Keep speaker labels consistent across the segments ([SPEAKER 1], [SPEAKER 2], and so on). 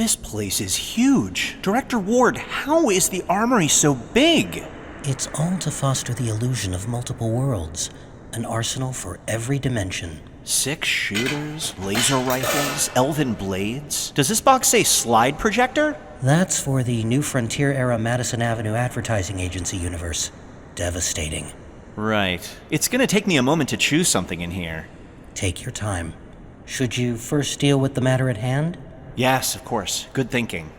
[SPEAKER 1] This place is huge. Director Ward, how is the armory so big?
[SPEAKER 2] It's all to foster the illusion of multiple worlds. An arsenal for every dimension.
[SPEAKER 1] 6 shooters, laser rifles, elven blades. Does this box say slide projector?
[SPEAKER 2] That's for the New Frontier era Madison Avenue Advertising Agency universe. Devastating.
[SPEAKER 1] Right. It's gonna take me a moment to choose something in here.
[SPEAKER 2] Take your time. Should you first deal with the matter at hand?
[SPEAKER 1] Yes, of course. Good thinking.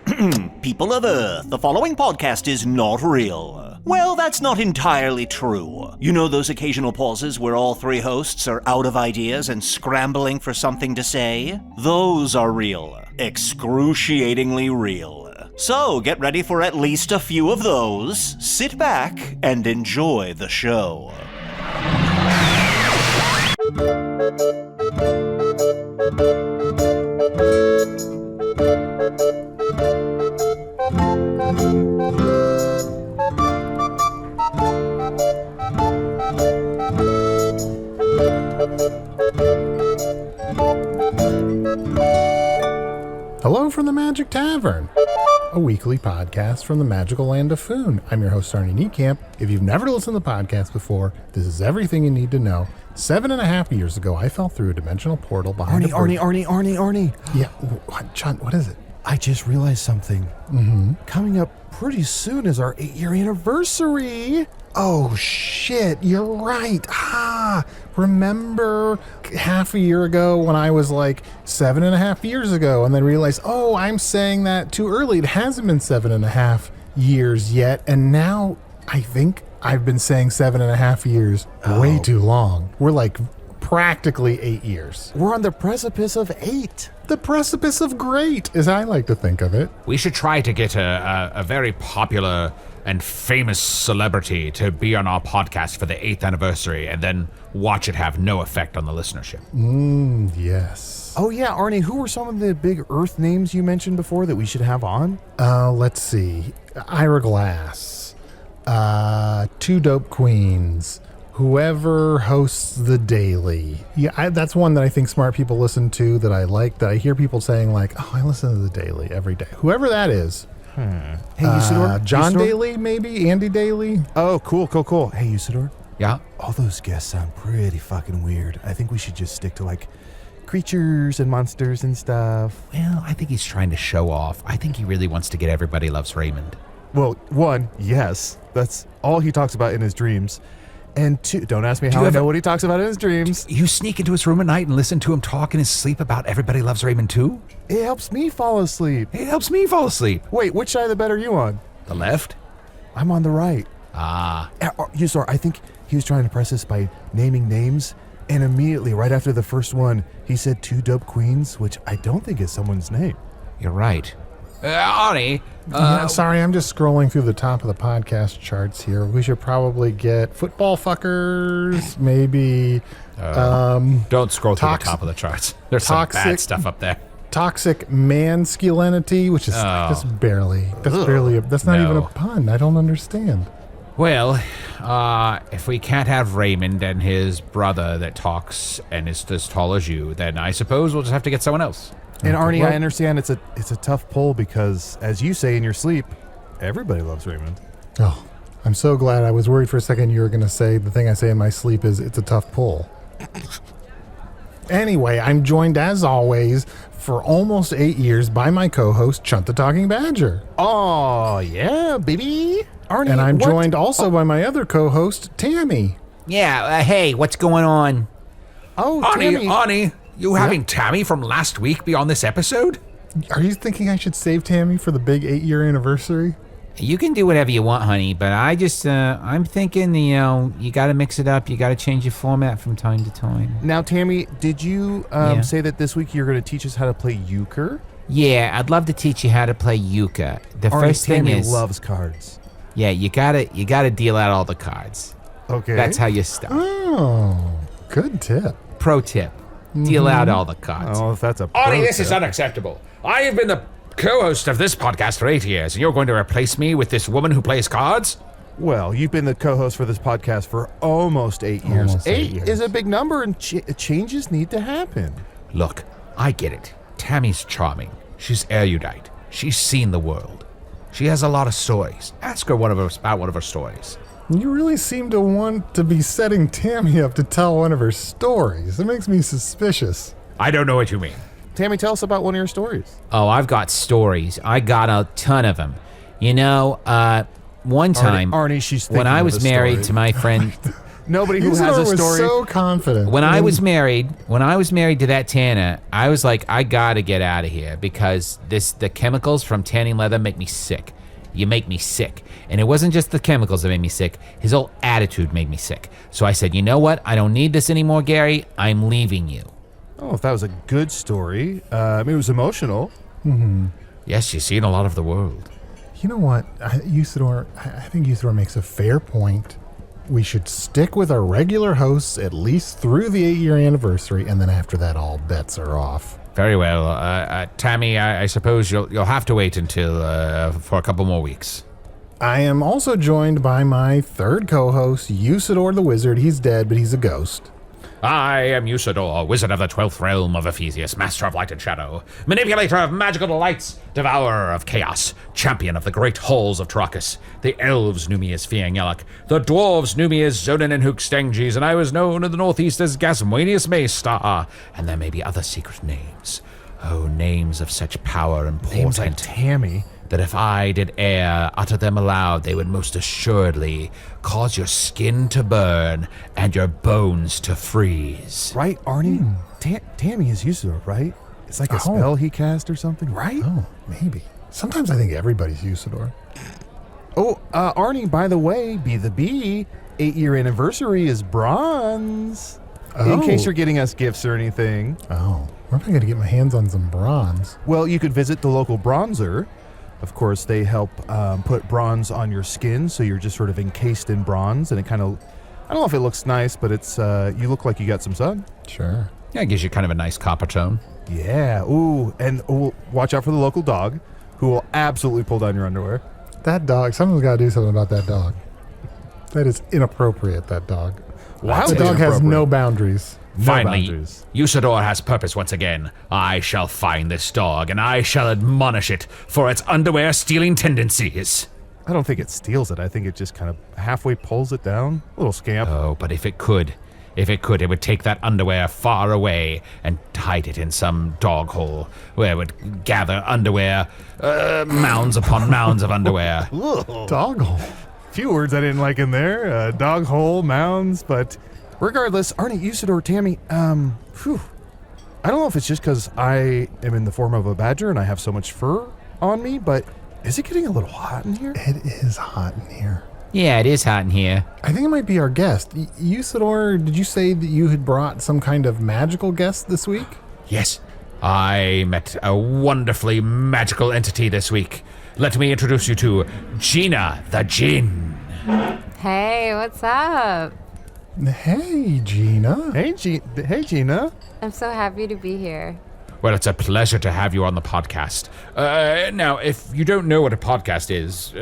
[SPEAKER 1] People of Earth, the following podcast is not real. Well, that's not entirely true. You know those occasional pauses where all 3 hosts are out of ideas and scrambling for something to say? Those are real. Excruciatingly real. So, get ready for at least a few of those. Sit back and enjoy the show.
[SPEAKER 3] Hello from the Magic Tavern, a weekly podcast from the magical land of Foon. I'm your host, Arnie Niekamp. If you've never listened to the podcast before, this is everything you need to know. 7.5 years ago, I fell through a dimensional portal behind
[SPEAKER 4] Arnie.
[SPEAKER 3] Yeah, what, Chunt, what is it?
[SPEAKER 4] I just realized something. Coming up pretty soon is our 8-year anniversary.
[SPEAKER 3] Oh, shit, you're right. Remember half a year ago when I was like 7.5 years ago and then realized, oh, I'm saying that too early. It hasn't been 7.5 years yet. And now I think I've been saying 7.5 years way too long. We're like practically 8 years.
[SPEAKER 4] We're on the precipice of 8.
[SPEAKER 3] The precipice of great, as I like to think of it.
[SPEAKER 5] We should try to get a very popular and famous celebrity to be on our podcast for the 8th anniversary and then watch it have no effect on the listenership.
[SPEAKER 3] Yes.
[SPEAKER 4] Oh yeah, Arnie, who were some of the big Earth names you mentioned before that we should have on?
[SPEAKER 3] Let's see. Ira Glass. 2 Dope Queens. Whoever hosts The Daily. Yeah, that's one that I think smart people listen to that I like, that I hear people saying like, oh, I listen to The Daily every day. Whoever that is.
[SPEAKER 4] Hey, Usidore?
[SPEAKER 3] John
[SPEAKER 4] Usidore?
[SPEAKER 3] Daly, maybe? Andy Daly?
[SPEAKER 4] Oh, cool. Hey, Usidore?
[SPEAKER 5] Yeah?
[SPEAKER 4] All those guests sound pretty fucking weird. I think we should just stick to, like, creatures and monsters and stuff.
[SPEAKER 5] Well, I think he's trying to show off. I think he really wants to get Everybody Loves Raymond.
[SPEAKER 4] Well, 1, yes. That's all he talks about in his dreams. And 2, don't ask me how I know what he talks about in his dreams.
[SPEAKER 5] You sneak into his room at night and listen to him talk in his sleep about Everybody Loves Raymond too?
[SPEAKER 4] It helps me fall asleep.
[SPEAKER 5] It helps me fall asleep.
[SPEAKER 4] Wait, which side of the bed are you on?
[SPEAKER 5] The left?
[SPEAKER 4] I'm on the right. Usidore, I think he was trying to press us by naming names, and immediately, right after the first one, he said 2 Dope Queens, which I don't think is someone's name.
[SPEAKER 5] You're right. Arnie.
[SPEAKER 3] Yeah, sorry, I'm just scrolling through the top of the podcast charts here. We should probably get football fuckers, maybe.
[SPEAKER 5] Don't scroll through the top of the charts. There's some bad stuff up there.
[SPEAKER 3] Toxic masculinity, which is just barely. That's not even a pun. I don't understand.
[SPEAKER 5] Well, if we can't have Raymond and his brother that talks and is as tall as you, then I suppose we'll just have to get someone else.
[SPEAKER 4] And Arnie, I understand it's a tough pull because, as you say in your sleep, everybody loves Raymond.
[SPEAKER 3] Oh, I'm so glad. I was worried for a second you were going to say the thing I say in my sleep is it's a tough pull. Anyway, I'm joined as always for almost 8 years by my co-host, Chunt the Talking Badger.
[SPEAKER 4] Oh, yeah, baby. Arnie,
[SPEAKER 3] and I'm joined also by my other co-host, Tammy.
[SPEAKER 5] Yeah, hey, what's going on?
[SPEAKER 4] Oh, Tammy.
[SPEAKER 5] Arnie, you having Tammy from last week be on this episode?
[SPEAKER 3] Are you thinking I should save Tammy for the big 8-year anniversary?
[SPEAKER 6] You can do whatever you want, honey, but I just, I'm thinking, you gotta mix it up. You gotta change your format from time to time.
[SPEAKER 4] Now, Tammy, did you say that this week you're going to teach us how to play euchre?
[SPEAKER 6] Yeah, I'd love to teach you how to play euchre. The first thing
[SPEAKER 4] Tammy
[SPEAKER 6] is,
[SPEAKER 4] loves cards.
[SPEAKER 6] Yeah, you gotta deal out all the cards.
[SPEAKER 4] Okay.
[SPEAKER 6] That's how you start.
[SPEAKER 3] Oh, good tip.
[SPEAKER 6] Pro tip. Deal out all the cards.
[SPEAKER 4] Oh, if that's a pro
[SPEAKER 5] Arnie, this
[SPEAKER 4] tip.
[SPEAKER 5] is unacceptable. I have been the co-host of this podcast for 8 years, and you're going to replace me with this woman who plays cards?
[SPEAKER 4] Well, you've been the co-host for this podcast for almost 8 years.
[SPEAKER 3] Almost 8
[SPEAKER 4] Eight
[SPEAKER 3] years.
[SPEAKER 4] is a big number, and changes need to happen.
[SPEAKER 5] Look, I get it. Tammy's charming. She's erudite. She's seen the world. She has a lot of stories. Ask her about one of her stories.
[SPEAKER 3] You really seem to want to be setting Tammy up to tell one of her stories. It makes me suspicious.
[SPEAKER 5] I don't know what you mean.
[SPEAKER 4] Tammy, tell us about one of your stories.
[SPEAKER 6] Oh, I've got stories. I got a ton of them. You know, one time,
[SPEAKER 4] Arnie, she's
[SPEAKER 6] when
[SPEAKER 4] thinking
[SPEAKER 6] I
[SPEAKER 4] of
[SPEAKER 6] was
[SPEAKER 4] a
[SPEAKER 6] married
[SPEAKER 4] story.
[SPEAKER 6] to my friend,
[SPEAKER 4] Nobody who
[SPEAKER 3] Usidore
[SPEAKER 4] has a
[SPEAKER 3] was
[SPEAKER 4] story.
[SPEAKER 3] so confident.
[SPEAKER 6] when I was married to that tanner, I was like, I gotta get out of here because the chemicals from tanning leather make me sick. You make me sick. And it wasn't just the chemicals that made me sick. His whole attitude made me sick. So I said, you know what? I don't need this anymore, Gary. I'm leaving you.
[SPEAKER 4] Oh, if that was a good story. It was emotional.
[SPEAKER 5] Yes, you've seen a lot of the world.
[SPEAKER 3] You know what, Usidore, I think Usidore makes a fair point. We should stick with our regular hosts at least through the 8-year anniversary, and then after that, all bets are off.
[SPEAKER 5] Very well. Tammy, I suppose you'll have to wait until for a couple more weeks.
[SPEAKER 3] I am also joined by my third co-host, Usidore the Wizard. He's dead, but he's a ghost.
[SPEAKER 5] I am Usidore, wizard of the 12th realm of Ephesius, master of light and shadow, manipulator of magical delights, devourer of chaos, champion of the great halls of Trachis. The elves knew me as Fiangelak, the dwarves knew me as Zonin and Hookstanges, and I was known in the northeast as Gasmanius Maystar. And there may be other secret names. Oh, names of such power and
[SPEAKER 4] Names like
[SPEAKER 5] portent
[SPEAKER 4] Tammy.
[SPEAKER 5] that if I did utter them aloud, they would most assuredly cause your skin to burn and your bones to freeze.
[SPEAKER 4] Right, Arnie? Tammy is Usidore, right? It's like a spell he cast or something, right?
[SPEAKER 3] Oh, maybe. Sometimes I think everybody's Usidore.
[SPEAKER 4] Oh, Arnie, by the way, Be the Bee, 8-year anniversary is bronze. In case you're getting us gifts or anything.
[SPEAKER 3] Oh, where am I going to get my hands on some bronze?
[SPEAKER 4] Well, you could visit the local bronzer. Of course, they help put bronze on your skin, so you're just sort of encased in bronze, and it kind of, I don't know if it looks nice, but it's you look like you got some sun.
[SPEAKER 3] Sure.
[SPEAKER 5] Yeah, it gives you kind of a nice copper tone.
[SPEAKER 4] Yeah, ooh, and watch out for the local dog, who will absolutely pull down your underwear.
[SPEAKER 3] That dog, someone's got to do something about that dog. That is inappropriate, that dog.
[SPEAKER 4] Wow,
[SPEAKER 3] The dog has no boundaries.
[SPEAKER 5] Finally,
[SPEAKER 4] boundaries.
[SPEAKER 5] Usidore has purpose once again. I shall find this dog, and I shall admonish it for its underwear-stealing tendencies.
[SPEAKER 4] I don't think it steals it. I think it just kind of halfway pulls it down. Little scamp.
[SPEAKER 5] Oh, but if it could, it would take that underwear far away and hide it in some dog hole, where it would gather underwear, mounds upon mounds of underwear.
[SPEAKER 3] Dog hole.
[SPEAKER 4] Few words I didn't like in there. Dog hole, mounds, but regardless, Arnie, Usidore, Tammy, I don't know if it's just because I am in the form of a badger and I have so much fur on me, but is it getting a little hot in here?
[SPEAKER 3] It is hot in here.
[SPEAKER 6] Yeah, it is hot in here.
[SPEAKER 3] I think it might be our guest. Usidore, did you say that you had brought some kind of magical guest this week?
[SPEAKER 5] Yes, I met a wonderfully magical entity this week. Let me introduce you to Gina the Djinn.
[SPEAKER 7] Hey, what's up?
[SPEAKER 3] Hey, Gina.
[SPEAKER 4] Hey, Gina.
[SPEAKER 7] I'm so happy to be here.
[SPEAKER 5] Well, it's a pleasure to have you on the podcast. Now, if you don't know what a podcast is,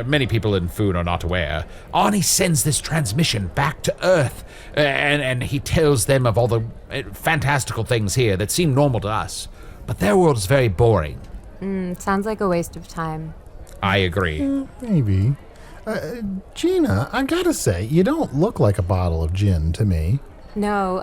[SPEAKER 5] many people in Foon are not aware. Arnie sends this transmission back to Earth, and he tells them of all the fantastical things here that seem normal to us. But their world is very boring.
[SPEAKER 7] Sounds like a waste of time.
[SPEAKER 5] I agree.
[SPEAKER 3] Maybe. Gina, I gotta say, you don't look like a bottle of gin to me.
[SPEAKER 7] No,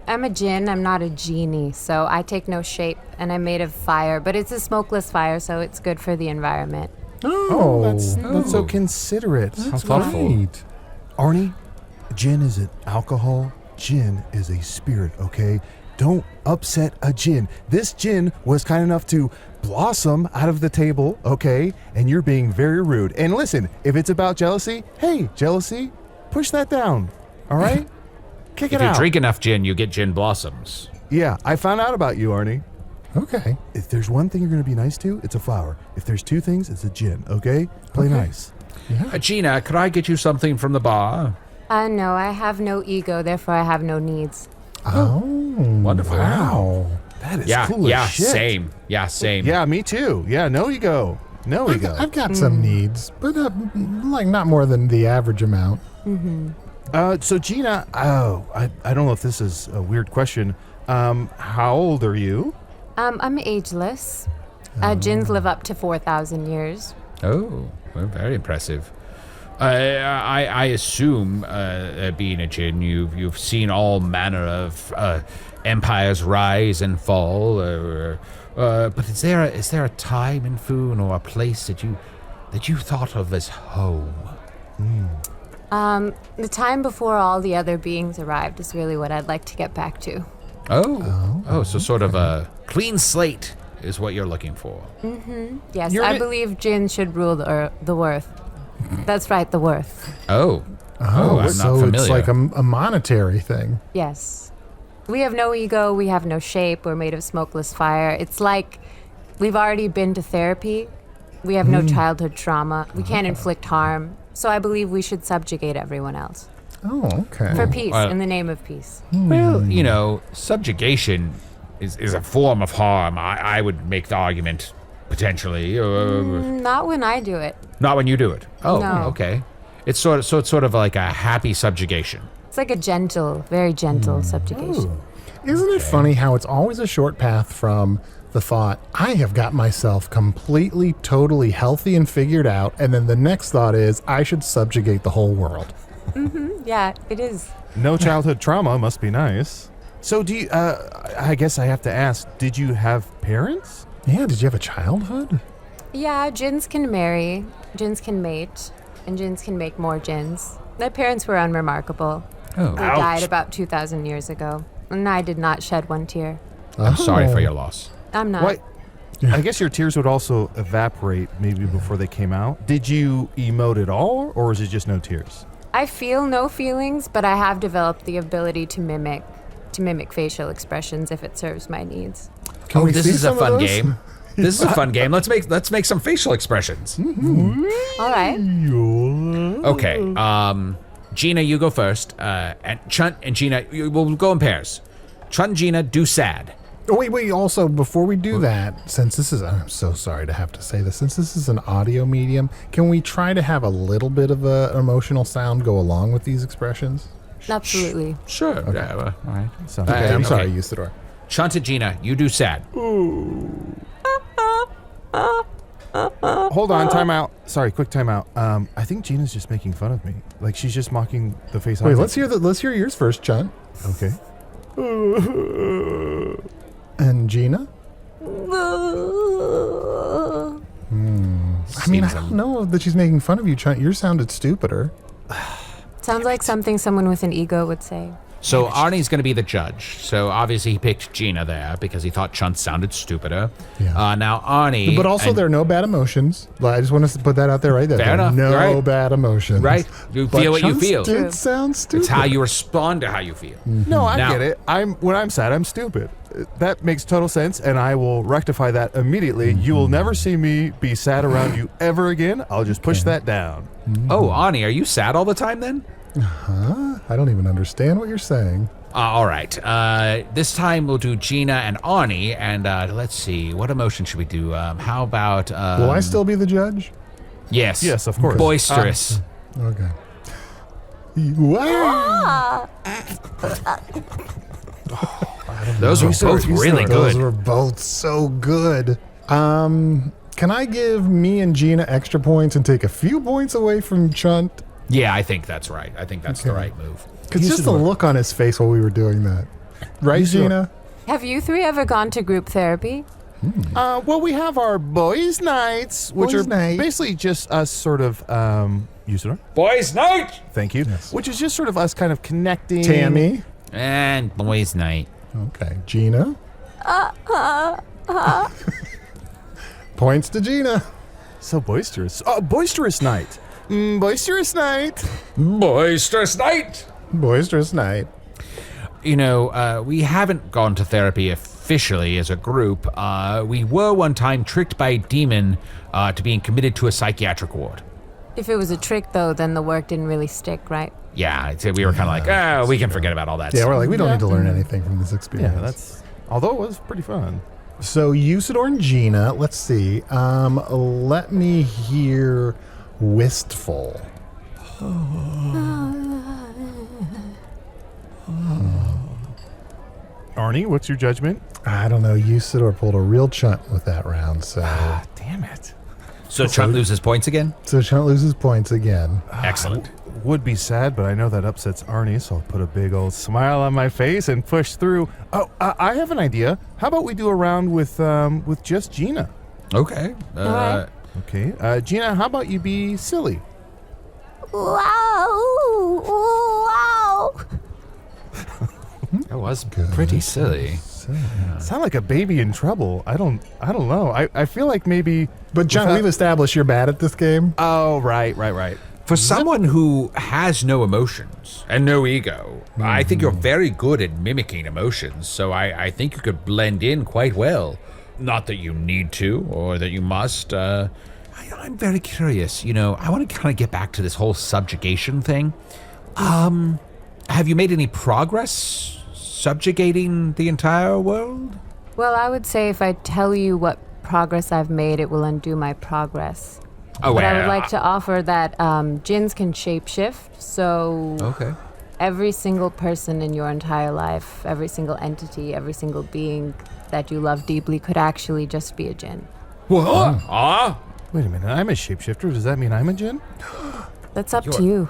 [SPEAKER 7] I'm a djinn, I'm not a genie, so I take no shape, and I'm made of fire, but it's a smokeless fire, so it's good for the environment.
[SPEAKER 3] Oh,
[SPEAKER 4] That's so considerate.
[SPEAKER 3] that's
[SPEAKER 5] thoughtful.
[SPEAKER 3] right.
[SPEAKER 4] Arnie, gin isn't alcohol. Gin is a spirit, okay? Don't upset a gin. This gin was kind enough to blossom out of the table, okay? And you're being very rude. And listen, if it's about jealousy, hey, jealousy, push that down, all right? Kick
[SPEAKER 5] If
[SPEAKER 4] it
[SPEAKER 5] you
[SPEAKER 4] out.
[SPEAKER 5] drink enough gin, you get gin blossoms.
[SPEAKER 4] Yeah, I found out about you, Arnie.
[SPEAKER 3] Okay.
[SPEAKER 4] If there's one thing you're going to be nice to, it's a flower. If there's two things, it's a gin, okay? Play nice.
[SPEAKER 5] Gina, could I get you something from the bar?
[SPEAKER 7] No, I have no ego, therefore I have no needs.
[SPEAKER 3] Oh,
[SPEAKER 5] Wonderful.
[SPEAKER 3] wow.
[SPEAKER 4] That is cool as shit.
[SPEAKER 5] Same. Yeah, same.
[SPEAKER 4] Yeah, me too. Yeah, no ego. No ego.
[SPEAKER 3] I've got some needs, but like not more than the average amount.
[SPEAKER 4] So Gina, I don't know if this is a weird question. How old are you?
[SPEAKER 7] I'm ageless. Djinns live up to 4,000 years.
[SPEAKER 5] Oh, well, very impressive. I assume, being a Djinn, you've seen all manner of empires rise and fall. But is there a time in Foon or a place that you thought of as home?
[SPEAKER 7] The time before all the other beings arrived is really what I'd like to get back to.
[SPEAKER 5] So sort of a clean slate is what you're looking for.
[SPEAKER 7] Yes, I believe Djinn should rule the Worth. That's right, the Worth.
[SPEAKER 3] Oh,
[SPEAKER 5] I'm not
[SPEAKER 3] so
[SPEAKER 5] familiar.
[SPEAKER 3] it's like a monetary thing.
[SPEAKER 7] Yes. We have no ego, we have no shape, we're made of smokeless fire. It's like we've already been to therapy. We have no childhood trauma. We can't inflict harm. So I believe we should subjugate everyone else.
[SPEAKER 3] Oh, okay.
[SPEAKER 7] For peace, in the name of peace.
[SPEAKER 5] Well, subjugation is a form of harm. I would make the argument, potentially.
[SPEAKER 7] Not when I do it.
[SPEAKER 5] Not when you do it. Oh,
[SPEAKER 7] No.
[SPEAKER 5] okay. It's sort of like a happy subjugation.
[SPEAKER 7] It's like a gentle, very gentle subjugation.
[SPEAKER 3] Isn't it funny how it's always a short path from the thought, I have got myself completely, totally healthy and figured out, and then the next thought is, I should subjugate the whole world.
[SPEAKER 7] Yeah, it is.
[SPEAKER 4] No childhood trauma must be nice. So do you, I guess I have to ask, did you have parents?
[SPEAKER 3] Yeah, did you have a childhood?
[SPEAKER 7] Yeah, Djinns can marry, Djinns can mate, and Djinns can make more Djinns. My parents were unremarkable.
[SPEAKER 5] Oh,
[SPEAKER 7] They died about 2,000 years ago, and I did not shed one tear.
[SPEAKER 5] I'm sorry for your loss.
[SPEAKER 7] I'm not.
[SPEAKER 4] What? I guess your tears would also evaporate maybe before they came out. Did you emote at all, or is it just no tears?
[SPEAKER 7] I feel no feelings, but I have developed the ability to mimic facial expressions if it serves my needs.
[SPEAKER 3] Can we
[SPEAKER 5] This
[SPEAKER 3] see
[SPEAKER 5] is a
[SPEAKER 3] some of
[SPEAKER 5] fun
[SPEAKER 3] those?
[SPEAKER 5] game. This is a fun game. Let's make some facial expressions.
[SPEAKER 7] All right.
[SPEAKER 5] Okay. Gina, you go first. And Chunt and Gina, we'll go in pairs. Chunt and Gina, do sad.
[SPEAKER 3] Oh, wait, also, before we do that, since this is, I'm so sorry to have to say this, since this is an audio medium, can we try to have a little bit of an emotional sound go along with these expressions?
[SPEAKER 7] Absolutely.
[SPEAKER 5] Sure. Okay. Yeah, all right.
[SPEAKER 4] Sounds
[SPEAKER 3] Okay,
[SPEAKER 4] good.
[SPEAKER 3] I'm sorry, Usidore.
[SPEAKER 5] Chunt and Gina, you do sad.
[SPEAKER 4] Hold on, time out. Sorry, quick time out. I think Gina's just making fun of me. Like she's just mocking the face.
[SPEAKER 3] Wait,
[SPEAKER 4] on
[SPEAKER 3] let's hear yours first, Chunt.
[SPEAKER 4] Okay.
[SPEAKER 3] And Gina? I mean, I don't know that she's making fun of you, Chunt. Yours sounded stupider.
[SPEAKER 7] Sounds like something someone with an ego would say.
[SPEAKER 5] So Arnie's going to be the judge. So obviously he picked Gina there because he thought Chunt sounded stupider.
[SPEAKER 3] Yeah.
[SPEAKER 5] Now Arnie.
[SPEAKER 3] But also, there are no bad emotions. I just want to put that out there right there.
[SPEAKER 5] Fair
[SPEAKER 3] There are
[SPEAKER 5] enough.
[SPEAKER 3] No
[SPEAKER 5] Right.
[SPEAKER 3] bad emotions.
[SPEAKER 5] Right. You
[SPEAKER 3] But
[SPEAKER 5] feel what you
[SPEAKER 3] Chunt's
[SPEAKER 5] feel.
[SPEAKER 3] did
[SPEAKER 7] True.
[SPEAKER 3] sound stupid.
[SPEAKER 5] It's how you respond to how you feel.
[SPEAKER 4] No, I
[SPEAKER 5] Now-
[SPEAKER 4] get it. When I'm sad, I'm stupid. That makes total sense, and I will rectify that immediately. You will never see me be sad around you ever again. I'll just push that down.
[SPEAKER 5] Oh, Arnie, are you sad all the time then?
[SPEAKER 3] I don't even understand what you're saying.
[SPEAKER 5] All right. This time we'll do Gina and Arnie, and let's see. What emotion should we do? How about?
[SPEAKER 3] Will I still be the judge?
[SPEAKER 5] Yes.
[SPEAKER 4] Yes, of course.
[SPEAKER 5] Boisterous.
[SPEAKER 3] Okay. Wow.
[SPEAKER 5] Those were both really
[SPEAKER 3] Those
[SPEAKER 5] good.
[SPEAKER 3] were both so good. Can I give me and Gina extra points and take a few points away from Chunt?
[SPEAKER 5] Yeah, I think that's right. I think that's the right move.
[SPEAKER 3] Because just the look on his face while we were doing that. Right, Gina?
[SPEAKER 7] Have you three ever gone to group therapy?
[SPEAKER 4] Well, we have our boys' nights, which
[SPEAKER 3] Boys'
[SPEAKER 4] are
[SPEAKER 3] night.
[SPEAKER 4] basically just us sort of, Usidore?
[SPEAKER 5] Boys' night.
[SPEAKER 4] Thank you. Which is just sort of us kind of connecting.
[SPEAKER 3] Tammy?
[SPEAKER 5] And boys' night.
[SPEAKER 3] Okay. Gina? Points to Gina.
[SPEAKER 4] So boisterous. Oh, boisterous night. Boisterous night.
[SPEAKER 5] Boisterous night.
[SPEAKER 3] Boisterous night.
[SPEAKER 5] You know, we haven't gone to therapy officially as a group. We were one time tricked by a demon to being committed to a psychiatric ward.
[SPEAKER 7] If it was a trick, though, then the work didn't really stick, right?
[SPEAKER 5] Yeah, I'd say we were kind of like, we can forget about all that
[SPEAKER 3] Yeah,
[SPEAKER 5] stuff.
[SPEAKER 3] we're like, we don't need to learn anything from this experience.
[SPEAKER 4] Yeah, that's. Although it was pretty fun.
[SPEAKER 3] So Usidore and Gina, let's see. Let me hear Wistful.
[SPEAKER 4] Arnie, what's your judgment?
[SPEAKER 3] I don't know. Usidore pulled a real chunt with that round, so
[SPEAKER 4] Damn it.
[SPEAKER 6] So Chunt loses points again?
[SPEAKER 3] Chunt loses points again.
[SPEAKER 6] Excellent.
[SPEAKER 4] Would be sad, but I know that upsets Arnie, so I'll put a big old smile on my face and push through. Oh, I have an idea. How about we do a round with just Gina?
[SPEAKER 6] Okay.
[SPEAKER 7] Alright.
[SPEAKER 4] Okay. Gina, how about you be silly?
[SPEAKER 7] Wow!
[SPEAKER 6] That was pretty silly.
[SPEAKER 4] Sound like a baby in trouble. I don't know. I feel like maybe.
[SPEAKER 3] But John, we've established you're bad at this game.
[SPEAKER 4] Oh, right.
[SPEAKER 6] For someone who has no emotions and no ego, I think you're very good at mimicking emotions, so I think you could blend in quite well. Not that you need to or that you must. I'm very curious. I want to kind of get back to this whole subjugation thing. Have you made any progress subjugating the entire world?
[SPEAKER 7] Well, I would say if I tell you what progress I've made, it will undo my progress.
[SPEAKER 6] Oh,
[SPEAKER 7] But I would like to offer that djinns can shapeshift, so
[SPEAKER 6] Okay.
[SPEAKER 7] every single person in your entire life, every single entity, every single being that you love deeply could actually just be a djinn.
[SPEAKER 6] What?
[SPEAKER 4] Wait a minute. I'm a shapeshifter. Does that mean I'm a djinn?
[SPEAKER 7] That's up to you.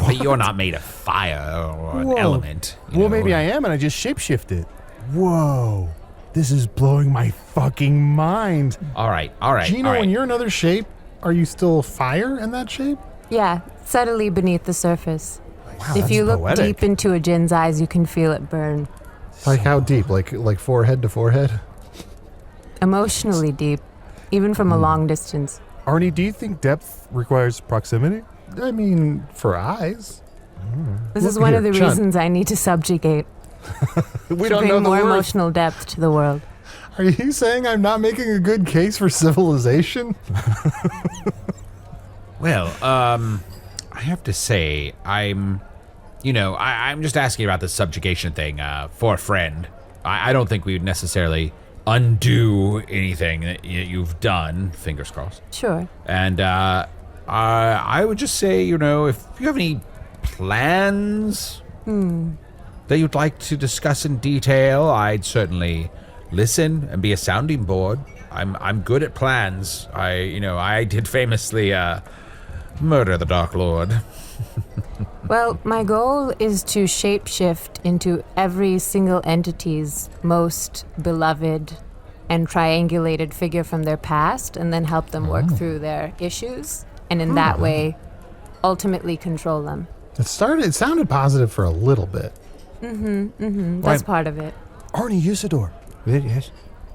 [SPEAKER 6] But you're not made of fire or an
[SPEAKER 4] Whoa.
[SPEAKER 6] element.
[SPEAKER 4] Well, maybe I am, and I just shapeshifted. Whoa. This is blowing my fucking mind.
[SPEAKER 6] All right.
[SPEAKER 3] Gina,
[SPEAKER 6] all right.
[SPEAKER 3] when you're another shape, are you still fire in that shape?
[SPEAKER 7] Yeah, subtly beneath the surface.
[SPEAKER 4] Wow,
[SPEAKER 7] If
[SPEAKER 4] that's
[SPEAKER 7] you look
[SPEAKER 4] poetic.
[SPEAKER 7] deep into a djinn's eyes, you can feel it burn.
[SPEAKER 3] Like how deep? Like forehead to forehead?
[SPEAKER 7] Emotionally deep, even from a long distance.
[SPEAKER 4] Arnie, do you think depth requires proximity?
[SPEAKER 3] I mean, for eyes.
[SPEAKER 7] This is
[SPEAKER 3] Look
[SPEAKER 7] one
[SPEAKER 3] here,
[SPEAKER 7] of the
[SPEAKER 3] Chunt.
[SPEAKER 7] reasons I need to subjugate.
[SPEAKER 4] We
[SPEAKER 7] to bring more emotional depth to the world.
[SPEAKER 3] Are you saying I'm not making a good case for civilization?
[SPEAKER 6] Well, I have to say, I'm just asking about the subjugation thing for a friend. I don't think we would necessarily undo anything that you've done, fingers crossed.
[SPEAKER 7] Sure.
[SPEAKER 6] And I would just say, if you have any plans that you'd like to discuss in detail, I'd certainly listen and be a sounding board. I'm good at plans. I did famously murder the Dark Lord.
[SPEAKER 7] Well, my goal is to shapeshift into every single entity's most beloved and triangulated figure from their past and then help them work through their issues and in that way ultimately control them.
[SPEAKER 3] It sounded positive for a little bit.
[SPEAKER 7] That's part of it.
[SPEAKER 4] Arnie Usidore.
[SPEAKER 6] Yes.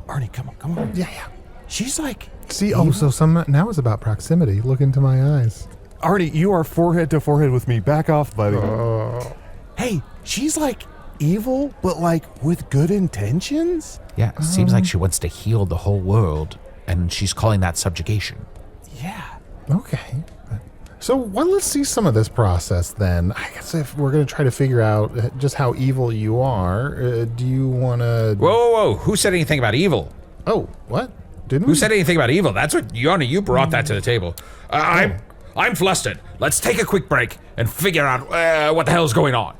[SPEAKER 4] Arnie, come on.
[SPEAKER 3] Yeah.
[SPEAKER 4] She's like,
[SPEAKER 3] See, now it's about proximity. Look into my eyes.
[SPEAKER 4] Arnie, you are forehead to forehead with me. Back off, buddy. Hey, she's like evil, but like with good intentions?
[SPEAKER 6] Yeah, it seems like she wants to heal the whole world, and she's calling that subjugation.
[SPEAKER 4] Yeah.
[SPEAKER 3] Okay. So let's see some of this process then. I guess if we're going to try to figure out just how evil you are, do you want to...
[SPEAKER 6] Whoa. Who said anything about evil?
[SPEAKER 3] Oh, what? Didn't
[SPEAKER 6] Who
[SPEAKER 3] we?
[SPEAKER 6] said anything about evil? That's what, you brought that to the table. I'm flustered. Let's take a quick break and figure out what the hell's going on.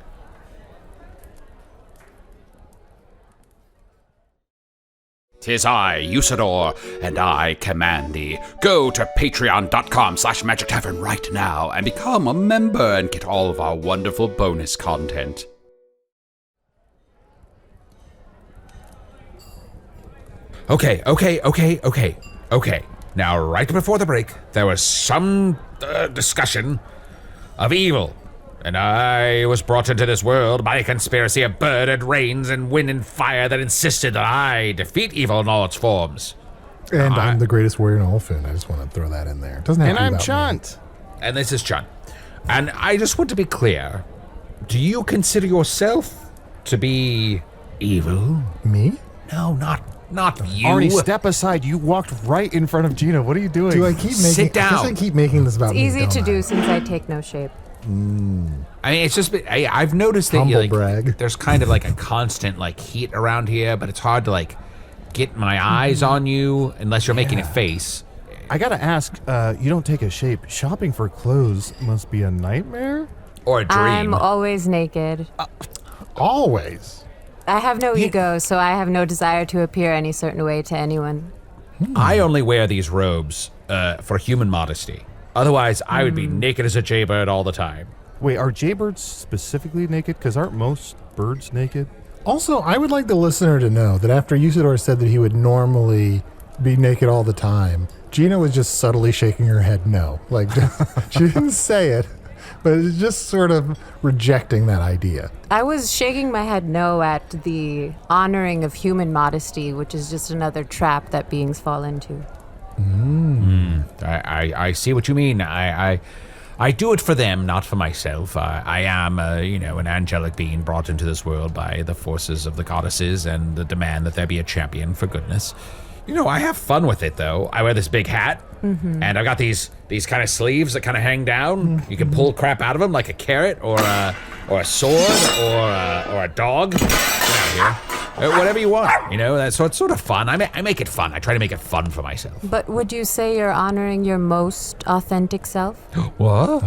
[SPEAKER 6] "'Tis I, Usidore, and I command thee. Go to patreon.com/Magic Tavern right now and become a member and get all of our wonderful bonus content. Okay. Now, right before the break, there was some discussion of evil. And I was brought into this world by a conspiracy of bird rains and wind and fire that insisted that I defeat evil in all its forms.
[SPEAKER 3] And I'm the greatest warrior in Olfin. I just want to throw that in there. Doesn't have
[SPEAKER 4] And
[SPEAKER 3] to be
[SPEAKER 4] I'm
[SPEAKER 3] about me.
[SPEAKER 4] Chunt.
[SPEAKER 6] And this is Chunt. And I just want to be clear. Do you consider yourself to be evil?
[SPEAKER 3] Me?
[SPEAKER 6] No, not you.
[SPEAKER 4] Arnie, step aside. You walked right in front of Gina. What are you doing?
[SPEAKER 3] Do I keep making...
[SPEAKER 6] Sit down.
[SPEAKER 3] I guess I keep making this about
[SPEAKER 7] It's
[SPEAKER 3] me,
[SPEAKER 7] easy
[SPEAKER 3] don't
[SPEAKER 7] to
[SPEAKER 3] I?
[SPEAKER 7] do since I take no shape.
[SPEAKER 6] I mean, it's just I've noticed that
[SPEAKER 3] Humble brag.
[SPEAKER 6] there's kind of like a constant like heat around here, but it's hard to like get my eyes on you unless you're making a face.
[SPEAKER 4] I gotta ask, you don't take a shape. Shopping for clothes must be a nightmare?
[SPEAKER 6] Or a dream.
[SPEAKER 7] I'm always naked.
[SPEAKER 3] Always.
[SPEAKER 7] I have no ego, so I have no desire to appear any certain way to anyone.
[SPEAKER 5] I only wear these robes for human modesty. Otherwise, I would be naked as a jaybird all the time.
[SPEAKER 4] Wait, are jaybirds specifically naked? Because aren't most birds naked?
[SPEAKER 3] Also, I would like the listener to know that after Usidore said that he would normally be naked all the time, Gina was just subtly shaking her head no. Like, she didn't say it, but it's just sort of rejecting that idea.
[SPEAKER 7] I was shaking my head no at the honoring of human modesty, which is just another trap that beings fall into.
[SPEAKER 5] I see what you mean. I do it for them, not for myself. I am, an angelic being brought into this world by the forces of the goddesses and the demand that there be a champion, for goodness. I have fun with it, though. I wear this big hat, and I've got these kind of sleeves that kind of hang down. You can pull crap out of them like a carrot or a sword or a dog. Get out here. Whatever you want, so it's sort of fun. I make it fun. I try to make it fun for myself.
[SPEAKER 7] But would you say you're honoring your most authentic self?
[SPEAKER 5] What?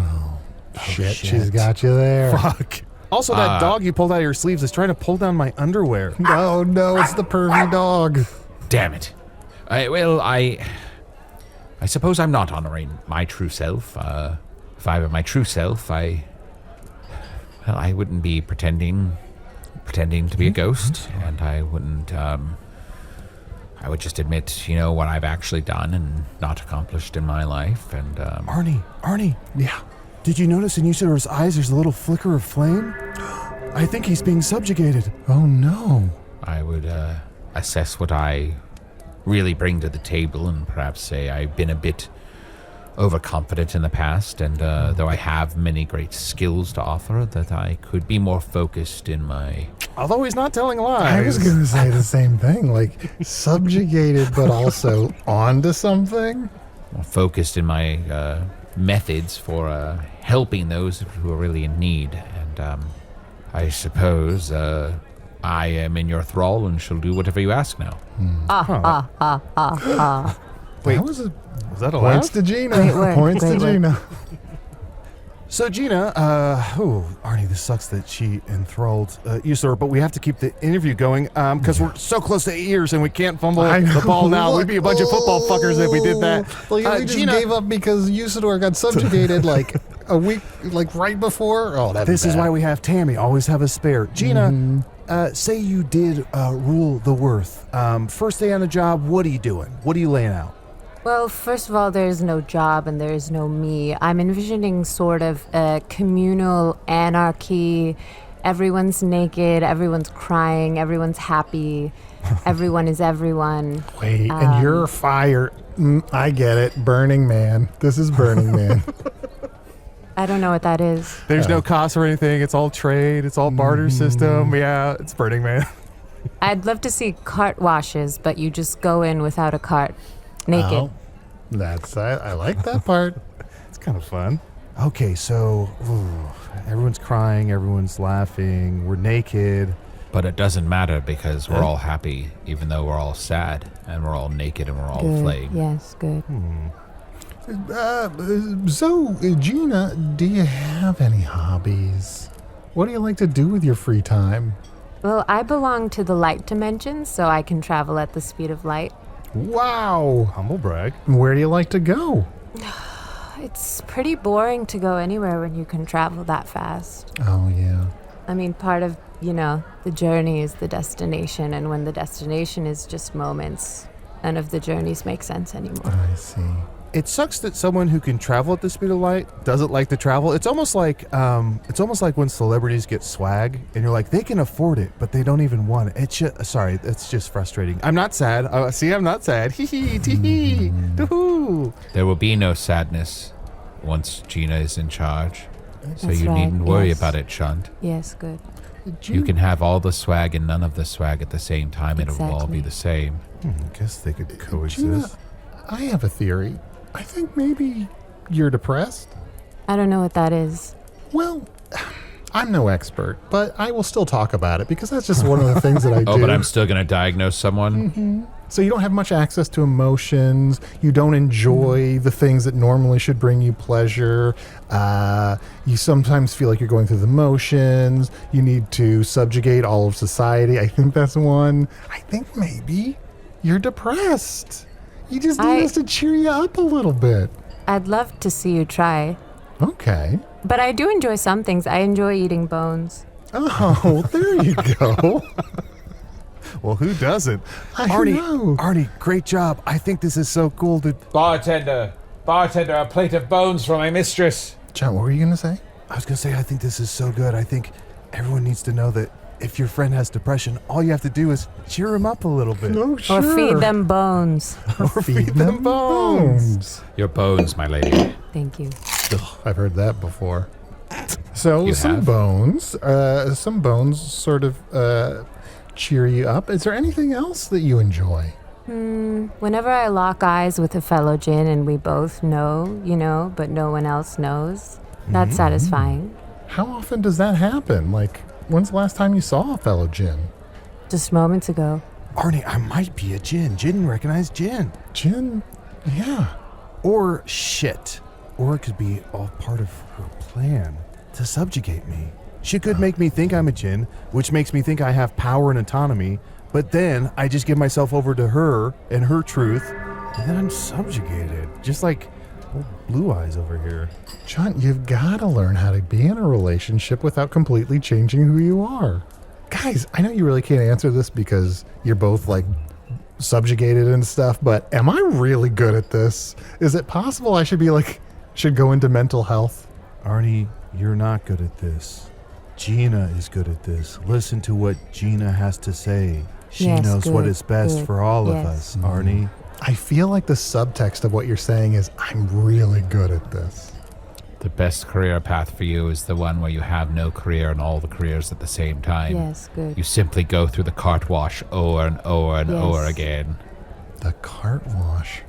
[SPEAKER 3] Shit, she's got you there.
[SPEAKER 4] Fuck. Also, that dog you pulled out of your sleeves is trying to pull down my underwear.
[SPEAKER 3] Oh, no, it's the pervy dog.
[SPEAKER 5] Damn it. I suppose I'm not honoring my true self. If I were my true self, I wouldn't be pretending to be a ghost, and I wouldn't, I would just admit, what I've actually done and not accomplished in my life, and,
[SPEAKER 4] Arnie.
[SPEAKER 3] Yeah.
[SPEAKER 4] Did you notice in Usidore's eyes there's a little flicker of flame? I think he's being subjugated.
[SPEAKER 3] Oh, no.
[SPEAKER 5] I would, assess what I really bring to the table and perhaps say I've been a bit overconfident in the past, and though I have many great skills to offer, that I could be more focused in my...
[SPEAKER 4] Although he's not telling lies.
[SPEAKER 3] I was going to say the same thing, like subjugated but also onto something.
[SPEAKER 5] More focused in my methods for helping those who are really in need, and I suppose I am in your thrall and shall do whatever you ask now.
[SPEAKER 4] Wait,
[SPEAKER 3] Was
[SPEAKER 4] that a
[SPEAKER 3] points
[SPEAKER 4] laugh?
[SPEAKER 3] to Gina.
[SPEAKER 7] Great work,
[SPEAKER 3] Points
[SPEAKER 7] great
[SPEAKER 3] to
[SPEAKER 7] work.
[SPEAKER 3] Gina.
[SPEAKER 4] So Gina, Arnie, this sucks that she enthralled Usidore, but we have to keep the interview going because we're so close to 8 years and we can't fumble the ball now. We'd be a bunch of football fuckers if we did that.
[SPEAKER 3] Like, we just
[SPEAKER 4] Gina,
[SPEAKER 3] gave up because Usidore got subjugated like a week, like right before. Oh, that's
[SPEAKER 4] this is why we have Tammy. Always have a spare. Gina, say you did rule the Worth. First day on the job, what are you doing? What are you laying out?
[SPEAKER 7] Well, first of all, there's no job and there's no me. I'm envisioning sort of a communal anarchy. Everyone's naked, everyone's crying, everyone's happy, everyone is everyone.
[SPEAKER 3] Wait, and you're fire. I get it. Burning Man. This is Burning Man.
[SPEAKER 7] I don't know what that is.
[SPEAKER 4] There's no cost or anything. It's all trade. It's all barter system. Yeah, it's Burning Man.
[SPEAKER 7] I'd love to see cart washes, but you just go in without a cart. Naked.
[SPEAKER 3] Oh, I like that part.
[SPEAKER 4] It's kind of fun. Okay, so everyone's crying, everyone's laughing, we're naked.
[SPEAKER 5] But it doesn't matter because we're all happy, even though we're all sad, and we're all naked and we're all
[SPEAKER 7] Good.
[SPEAKER 5] flayed.
[SPEAKER 7] Yes, good.
[SPEAKER 3] So, Gina, do you have any hobbies? What do you like to do with your free time?
[SPEAKER 7] Well, I belong to the light dimension, so I can travel at the speed of light.
[SPEAKER 3] Wow.
[SPEAKER 4] Humble brag.
[SPEAKER 3] Where do you like to go?
[SPEAKER 7] It's pretty boring to go anywhere when you can travel that fast.
[SPEAKER 3] Oh, yeah.
[SPEAKER 7] I mean, part of, the journey is the destination, and when the destination is just moments, none of the journeys make sense anymore.
[SPEAKER 3] I see.
[SPEAKER 4] It sucks that someone who can travel at the speed of light doesn't like to travel. It's almost like when celebrities get swag and you're like, they can afford it, but they don't even want it. It's just frustrating. I'm not sad. I'm not sad. Hee hee tee hee. Doo-hoo.
[SPEAKER 5] There will be no sadness once Gina is in charge. So
[SPEAKER 7] That's
[SPEAKER 5] you
[SPEAKER 7] right,
[SPEAKER 5] needn't worry
[SPEAKER 7] yes.
[SPEAKER 5] about it, Chunt.
[SPEAKER 7] Yes, good.
[SPEAKER 5] You can have all the swag and none of the swag at the same time. It'll all be
[SPEAKER 7] Exactly.
[SPEAKER 5] the same.
[SPEAKER 4] I guess they could
[SPEAKER 3] Gina,
[SPEAKER 4] coexist.
[SPEAKER 3] I have a theory. I think maybe you're depressed.
[SPEAKER 7] I don't know what that is.
[SPEAKER 3] Well, I'm no expert, but I will still talk about it because that's just one of the things that I do.
[SPEAKER 5] Oh, but I'm still going to diagnose someone?
[SPEAKER 3] So you don't have much access to emotions. You don't enjoy the things that normally should bring you pleasure. You sometimes feel like you're going through the motions. You need to subjugate all of society. I think that's one. I think maybe you're depressed. You just need us to cheer you up a little bit.
[SPEAKER 7] I'd love to see you try.
[SPEAKER 3] Okay.
[SPEAKER 7] But I do enjoy some things. I enjoy eating bones.
[SPEAKER 3] Oh, there you go.
[SPEAKER 4] Well, who doesn't?
[SPEAKER 3] I know.
[SPEAKER 4] Arnie, great job. I think this is so cool to...
[SPEAKER 5] Bartender, a plate of bones for my mistress.
[SPEAKER 3] John, what were you going to say?
[SPEAKER 4] I was going to say, I think this is so good. I think everyone needs to know that if your friend has depression, all you have to do is cheer him up a little bit.
[SPEAKER 3] No, sure.
[SPEAKER 7] Or feed them bones.
[SPEAKER 3] Or feed them bones.
[SPEAKER 5] Your bones, my lady.
[SPEAKER 7] Thank you.
[SPEAKER 3] Ugh, I've heard that before. So
[SPEAKER 5] You
[SPEAKER 3] some
[SPEAKER 5] have?
[SPEAKER 3] bones sort of cheer you up. Is there anything else that you enjoy?
[SPEAKER 7] Whenever I lock eyes with a fellow djinn and we both know, but no one else knows, that's satisfying.
[SPEAKER 3] How often does that happen? Like, when's the last time you saw a fellow djinn?
[SPEAKER 7] Just moments ago.
[SPEAKER 4] Arnie, I might be a djinn. Djinn recognize djinn.
[SPEAKER 3] Djinn? Yeah.
[SPEAKER 4] Or shit. Or it could be all part of her plan to subjugate me. She could make me think I'm a djinn, which makes me think I have power and autonomy, but then I just give myself over to her and her truth, and then I'm subjugated. Just like old Blue Eyes over here.
[SPEAKER 3] Chunt, you've got to learn how to be in a relationship without completely changing who you are. Guys, I know you really can't answer this because you're both like subjugated and stuff, but am I really good at this? Is it possible I should go into mental health?
[SPEAKER 4] Arnie, you're not good at this. Gina is good at this. Listen to what Gina has to say. She
[SPEAKER 7] Yes,
[SPEAKER 4] knows what
[SPEAKER 7] good,
[SPEAKER 4] is best
[SPEAKER 7] good,
[SPEAKER 4] for all of
[SPEAKER 7] yes.
[SPEAKER 4] us, Arnie.
[SPEAKER 3] I feel like the subtext of what you're saying is I'm really good at this.
[SPEAKER 6] The best career path for you is the one where you have no career and all the careers at the same time.
[SPEAKER 7] Yes, good.
[SPEAKER 6] You simply go through the cart wash over and over and
[SPEAKER 7] Yes.
[SPEAKER 6] over again.
[SPEAKER 3] The cart wash.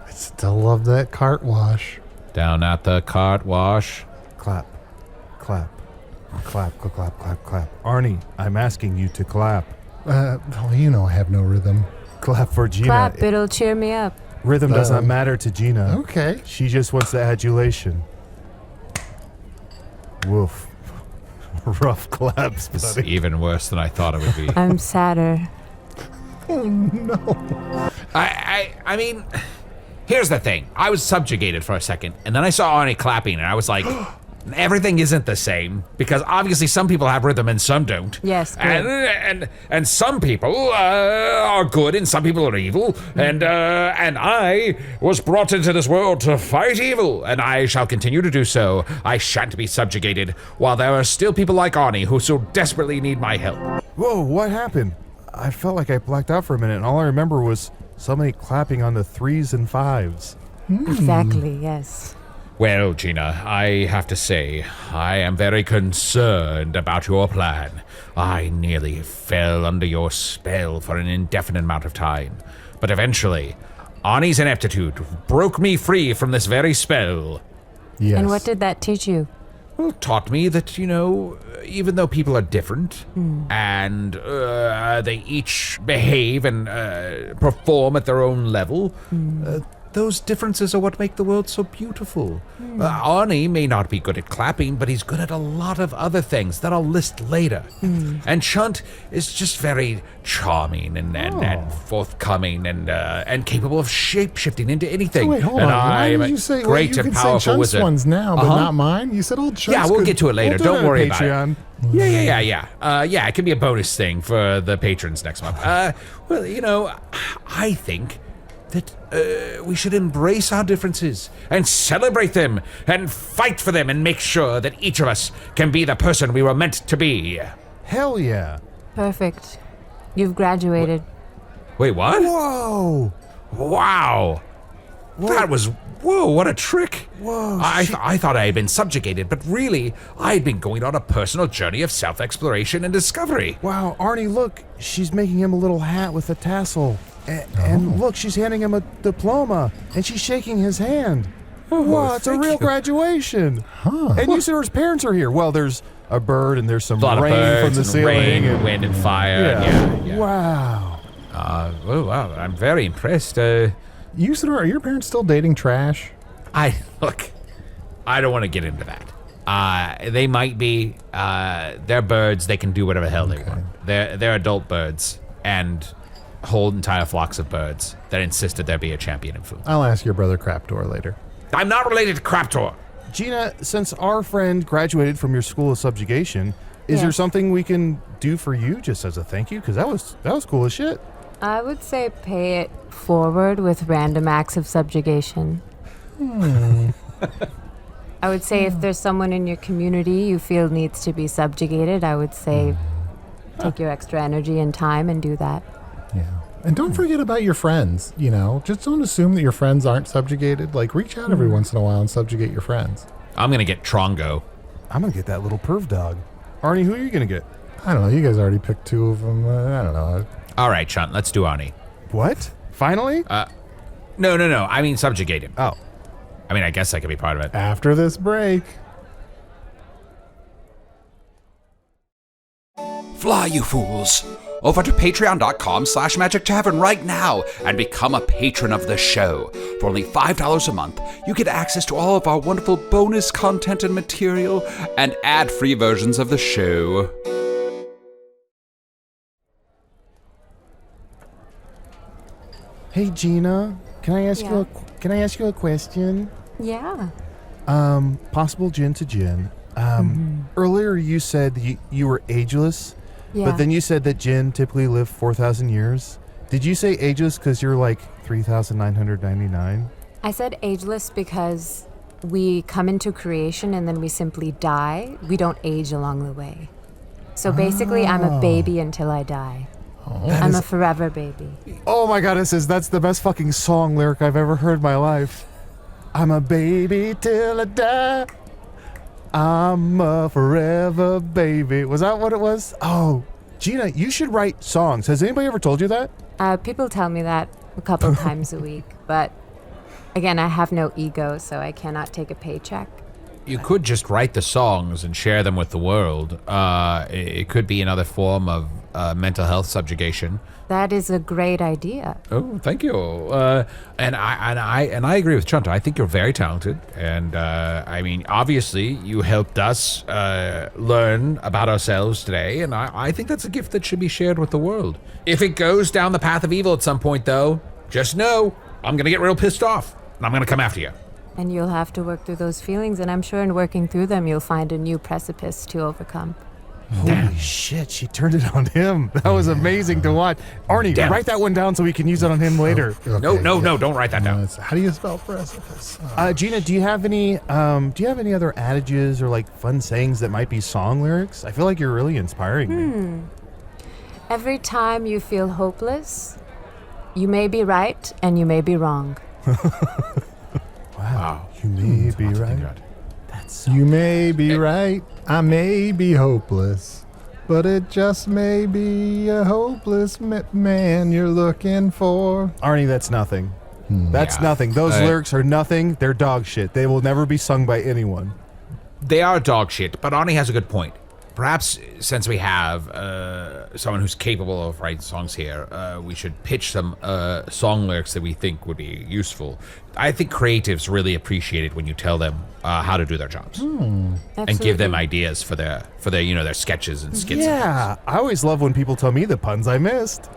[SPEAKER 3] I still love that cart wash.
[SPEAKER 6] Down at the cart wash.
[SPEAKER 4] Clap, clap, clap, clap, clap, clap, clap. Arnie, I'm asking you to clap.
[SPEAKER 3] Well, you know I have no rhythm.
[SPEAKER 4] Clap for Gina.
[SPEAKER 7] Clap, it'll cheer me up.
[SPEAKER 4] Rhythm does not matter to Gina.
[SPEAKER 3] Okay.
[SPEAKER 4] She just wants the adulation. Woof. Rough claps,
[SPEAKER 6] It's
[SPEAKER 4] buddy.
[SPEAKER 6] even worse than I thought it would be.
[SPEAKER 7] I'm sadder.
[SPEAKER 3] Oh no.
[SPEAKER 6] I mean, here's the thing. I was subjugated for a second, and then I saw Arnie clapping, and I was like, everything isn't the same, because obviously some people have rhythm and some don't.
[SPEAKER 7] Yes, good.
[SPEAKER 6] And some people are good and some people are evil, and I was brought into this world to fight evil, and I shall continue to do so. I shan't be subjugated, while there are still people like Arnie who so desperately need my help.
[SPEAKER 4] Whoa, what happened? I felt like I blacked out for a minute, and all I remember was somebody clapping on the 3s and 5s.
[SPEAKER 7] Exactly, yes.
[SPEAKER 5] Well, Gina, I have to say, I am very concerned about your plan. I nearly fell under your spell for an indefinite amount of time. But eventually, Arnie's ineptitude broke me free from this very spell.
[SPEAKER 3] Yes.
[SPEAKER 7] And what did that teach you?
[SPEAKER 5] Well, taught me that, even though people are different, and they each behave and perform at their own level, those differences are what make the world so beautiful. Arnie may not be good at clapping, but he's good at a lot of other things that I'll list later. And Chunt is just very charming and forthcoming and capable of shape-shifting into anything.
[SPEAKER 3] Oh, wait, hold
[SPEAKER 5] and
[SPEAKER 3] on. Why
[SPEAKER 5] I'm
[SPEAKER 3] did
[SPEAKER 5] a
[SPEAKER 3] you say
[SPEAKER 5] great
[SPEAKER 3] you
[SPEAKER 5] and
[SPEAKER 3] can say
[SPEAKER 5] powerful
[SPEAKER 3] Chunt's
[SPEAKER 5] wizard.
[SPEAKER 3] ones now, but not mine? You said old Chunt's
[SPEAKER 5] Yeah, we'll
[SPEAKER 3] could-
[SPEAKER 5] get to it later.
[SPEAKER 4] We'll do
[SPEAKER 5] Don't
[SPEAKER 4] it on
[SPEAKER 5] worry about it.
[SPEAKER 4] Patreon.
[SPEAKER 5] Yeah, it can be a bonus thing for the patrons next month. I think that we should embrace our differences and celebrate them and fight for them and make sure that each of us can be the person we were meant to be.
[SPEAKER 4] Hell yeah.
[SPEAKER 7] Perfect. You've graduated.
[SPEAKER 5] Wait, what?
[SPEAKER 4] Whoa.
[SPEAKER 5] Wow. That was... Whoa, what a trick.
[SPEAKER 4] Whoa,
[SPEAKER 5] I thought I had been subjugated, but really, I had been going on a personal journey of self-exploration and discovery.
[SPEAKER 4] Wow, Arnie, look. She's making him a little hat with a tassel. And look, she's handing him a diploma. And she's shaking his hand. Wow, it's a real graduation.
[SPEAKER 3] Huh.
[SPEAKER 4] And Usidore's parents are here. Well, there's a bird and there's some
[SPEAKER 5] A lot
[SPEAKER 4] rain
[SPEAKER 5] of birds
[SPEAKER 4] from the
[SPEAKER 5] and
[SPEAKER 4] ceiling.
[SPEAKER 5] rain, and wind and fire. Yeah.
[SPEAKER 4] Wow.
[SPEAKER 6] Oh, wow. I'm very impressed.
[SPEAKER 3] Usidore, are your parents still dating trash?
[SPEAKER 5] I don't want to get into that.
[SPEAKER 6] They might be. They're birds. They can do whatever the hell they want. They're adult birds and whole entire flocks of birds that insisted there be a champion in food.
[SPEAKER 3] I'll ask your brother Craptor later.
[SPEAKER 5] I'm not related to Craptor.
[SPEAKER 4] Gina, since our friend graduated from your school of subjugation, is there
[SPEAKER 7] Yes.
[SPEAKER 4] something we can do for you just as a thank you? Because that was cool as shit.
[SPEAKER 7] I would say pay it forward with random acts of subjugation. I would say if there's someone in your community you feel needs to be subjugated, I would say take your extra energy and time and do that.
[SPEAKER 3] Yeah. And don't forget about your friends, you know. Just don't assume that your friends aren't subjugated. Like, reach out every once in a while and subjugate your friends.
[SPEAKER 5] I'm gonna get Trongo.
[SPEAKER 4] I'm going to get that little perv dog. Arnie, who are you going to get?
[SPEAKER 3] I don't know. You guys already picked two of them. I don't know.
[SPEAKER 5] All right, Chunt, let's do Arnie.
[SPEAKER 4] What? Finally?
[SPEAKER 5] No. I mean, subjugate him.
[SPEAKER 4] Oh.
[SPEAKER 5] I mean, I guess I could be part of it.
[SPEAKER 3] After this break.
[SPEAKER 8] Fly, you fools! Over to patreon.com/Magic Tavern right now and become a patron of the show. For only $5 a month, you get access to all of our wonderful bonus content and material and ad-free versions of the show.
[SPEAKER 4] Hey, Gina, can I ask you a question?
[SPEAKER 7] Yeah.
[SPEAKER 4] Possible Djinn to Djinn. Earlier you said you were ageless,
[SPEAKER 7] Yeah.
[SPEAKER 4] but then you said that Djinn typically live 4,000 years. Did you say ageless because you're like 3,999?
[SPEAKER 7] I said ageless because we come into creation and then we simply die. We don't age along the way. So basically, I'm a baby until I die. I'm a forever baby.
[SPEAKER 4] Oh my god, it says that's the best fucking song lyric I've ever heard in my life. I'm a baby till I die. I'm a forever baby. Was that what it was? Oh, Gina, you should write songs. Has anybody ever told you that?
[SPEAKER 7] People tell me that a couple times a week, but again, I have no ego, so I cannot take a paycheck.
[SPEAKER 5] You could just write the songs and share them with the world. It could be another form of mental health subjugation.
[SPEAKER 7] That is a great idea.
[SPEAKER 5] Oh, thank you. And I agree with Chunt. I think you're very talented, and I mean, obviously, you helped us learn about ourselves today, and I think that's a gift that should be shared with the world. If it goes down the path of evil at some point, though, just know I'm gonna get real pissed off, and I'm gonna come after you.
[SPEAKER 7] And you'll have to work through those feelings, and I'm sure in working through them, you'll find a new precipice to overcome.
[SPEAKER 4] Holy shit, she turned it on him. That was amazing to watch. Arnie,
[SPEAKER 5] Damn.
[SPEAKER 4] write that one down so we can use it on him later.
[SPEAKER 3] Okay,
[SPEAKER 5] No,
[SPEAKER 3] yeah.
[SPEAKER 5] don't write that down.
[SPEAKER 3] How do you spell precipice?
[SPEAKER 4] Gina, do you have any other adages or like fun sayings that might be song lyrics? I feel like you're really inspiring me.
[SPEAKER 7] Every time you feel hopeless, you may be right and you may be wrong.
[SPEAKER 4] Wow. You may be right.
[SPEAKER 3] You may be right. I may be hopeless. But it just may be a hopeless man you're looking for.
[SPEAKER 4] Arnie, that's nothing. That's
[SPEAKER 5] Yeah.
[SPEAKER 4] nothing. Those lyrics are nothing. They're dog shit. They will never be sung by anyone.
[SPEAKER 5] They are dog shit, but Arnie has a good point. Perhaps since we have someone who's capable of writing songs here, we should pitch some song lyrics that we think would be useful. I think creatives really appreciate it when you tell them how to do their jobs and give them ideas for their their sketches and skits.
[SPEAKER 4] Yeah, I always love when people tell me the puns I missed.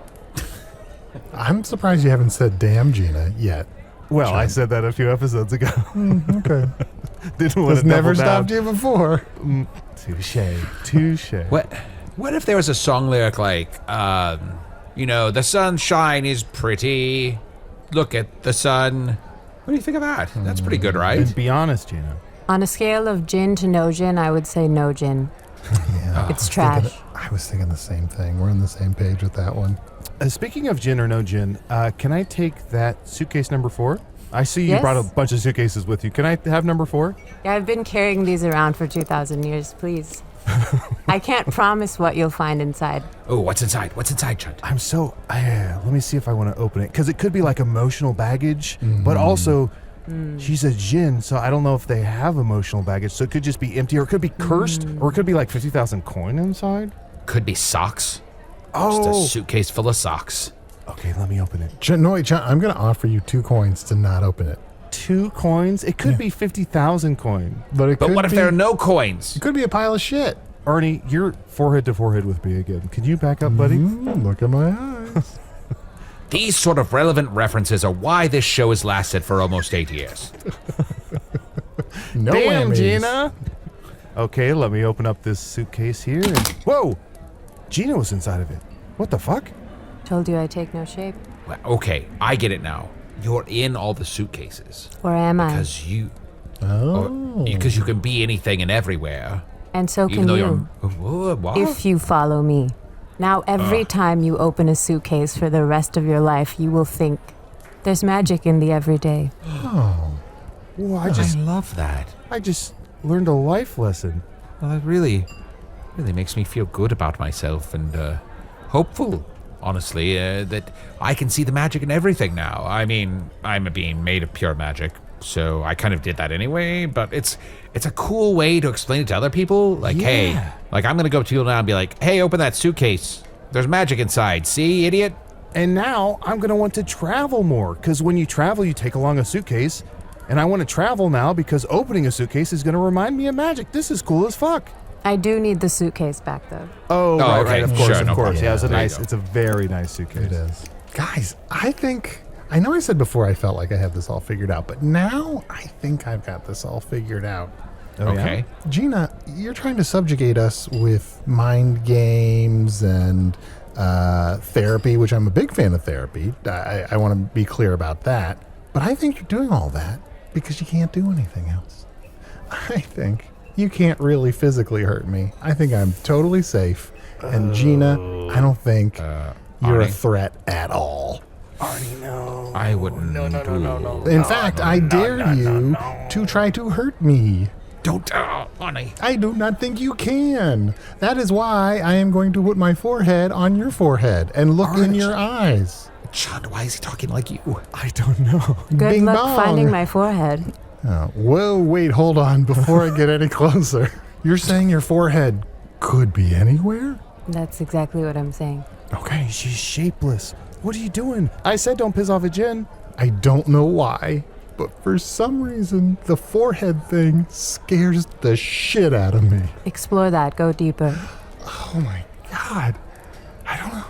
[SPEAKER 3] I'm surprised you haven't said damn Gina yet.
[SPEAKER 4] Well, I said that a few episodes ago.
[SPEAKER 3] Okay.
[SPEAKER 4] Didn't want
[SPEAKER 3] That's
[SPEAKER 4] to
[SPEAKER 3] never
[SPEAKER 4] double down.
[SPEAKER 3] stopped you before.
[SPEAKER 4] Touche.
[SPEAKER 5] What if there was a song lyric like, the sunshine is pretty. Look at the sun. What do you think of that? That's pretty good, right?
[SPEAKER 4] And be honest, Gina.
[SPEAKER 7] On a scale of gin to no gin, I would say no gin.
[SPEAKER 3] Yeah,
[SPEAKER 7] It's trash.
[SPEAKER 3] I was thinking the same thing. We're on the same page with that one.
[SPEAKER 4] Speaking of gin or no gin, can I take that suitcase number 4? I see you
[SPEAKER 7] Yes.
[SPEAKER 4] brought a bunch of suitcases with you. Can I have number 4?
[SPEAKER 7] Yeah, I've been carrying these around for 2,000 years, please. I can't promise what you'll find inside.
[SPEAKER 5] Oh, what's inside? What's inside, Chunt?
[SPEAKER 4] I'm so... let me see if I want to open it. Because it could be like emotional baggage, but also She's a djinn, so I don't know if they have emotional baggage. So it could just be empty, or it could be cursed, or it could be like 50,000 coin inside.
[SPEAKER 5] Could be socks.
[SPEAKER 4] Oh,
[SPEAKER 5] Just a suitcase full of socks.
[SPEAKER 4] okay. Let me open it.
[SPEAKER 3] Chunt, I'm going to offer you 2 coins to not open it.
[SPEAKER 4] 2 coins. It could be 50,000 coin.
[SPEAKER 3] But
[SPEAKER 5] But what if there are no coins?
[SPEAKER 3] It could be a pile of shit.
[SPEAKER 4] Arnie, you're forehead to forehead with me again. Can you back up, buddy?
[SPEAKER 3] Look at my eyes.
[SPEAKER 5] These sort of relevant references are why this show has lasted for almost 8 years.
[SPEAKER 3] No
[SPEAKER 4] Damn,
[SPEAKER 3] whammies.
[SPEAKER 4] Gina. Okay, let me open up this suitcase here. And, whoa! Gina was inside of it. What the fuck?
[SPEAKER 7] Told you I take no shape.
[SPEAKER 5] Well, okay, I get it now. You're in all the suitcases.
[SPEAKER 7] Or am I?
[SPEAKER 5] Because you
[SPEAKER 3] Oh.
[SPEAKER 5] can be anything and everywhere.
[SPEAKER 7] And so
[SPEAKER 5] Even
[SPEAKER 7] can
[SPEAKER 5] though
[SPEAKER 7] you.
[SPEAKER 5] What?
[SPEAKER 7] If you follow me. Now, every time you open a suitcase for the rest of your life, you will think, there's magic in the everyday.
[SPEAKER 4] Well,
[SPEAKER 5] I love that.
[SPEAKER 4] I just learned a life lesson.
[SPEAKER 5] Well, it really makes me feel good about myself and hopeful, honestly, that I can see the magic in everything now. I mean, I'm a being made of pure magic, so I kind of did that anyway, but it's a cool way to explain it to other people. Like, hey, like I'm going to go to you now and be like, hey, open that suitcase. There's magic inside. See, idiot?
[SPEAKER 4] And now I'm going to want to travel more, because when you travel, you take along a suitcase. And I want to travel now because opening a suitcase is going to remind me of magic. This is cool as fuck.
[SPEAKER 7] I do need the suitcase back, though.
[SPEAKER 4] Oh, right,
[SPEAKER 5] okay.
[SPEAKER 4] of course,
[SPEAKER 5] Sure,
[SPEAKER 4] of
[SPEAKER 5] no
[SPEAKER 4] course.
[SPEAKER 5] problem.
[SPEAKER 4] Yeah,
[SPEAKER 5] There you
[SPEAKER 4] it's
[SPEAKER 5] go.
[SPEAKER 4] a very nice suitcase.
[SPEAKER 3] It is. Guys, I know I said before I felt like I had this all figured out, but now I think I've got this all figured out.
[SPEAKER 4] Oh, yeah?
[SPEAKER 5] Okay.
[SPEAKER 3] Gina, you're trying to subjugate us with mind games and therapy, which I'm a big fan of therapy. I want to be clear about that. But I think you're doing all that because you can't do anything else. I think you can't really physically hurt me. I think I'm totally safe. And Gina, I don't think you're a
[SPEAKER 5] Arnie?
[SPEAKER 3] threat at all.
[SPEAKER 5] I wouldn't. No.
[SPEAKER 3] In fact, I dare you to try to hurt me.
[SPEAKER 5] Don't, Arnie.
[SPEAKER 3] I do not think you can. That is why I am going to put my forehead on your forehead and look in your eyes.
[SPEAKER 5] Chunt, why is he talking like you?
[SPEAKER 4] I don't know.
[SPEAKER 7] Good
[SPEAKER 3] Bing
[SPEAKER 7] luck
[SPEAKER 3] bong.
[SPEAKER 7] finding my forehead.
[SPEAKER 3] Oh, whoa, wait, hold on. Before I get any closer, you're saying your forehead could be anywhere?
[SPEAKER 7] That's exactly what I'm saying.
[SPEAKER 4] Okay, she's shapeless. What are you doing? I said don't piss off a djinn.
[SPEAKER 3] I don't know why, but for some reason, the forehead thing scares the shit out of me.
[SPEAKER 7] Explore that. Go deeper.
[SPEAKER 3] Oh my God. I don't know.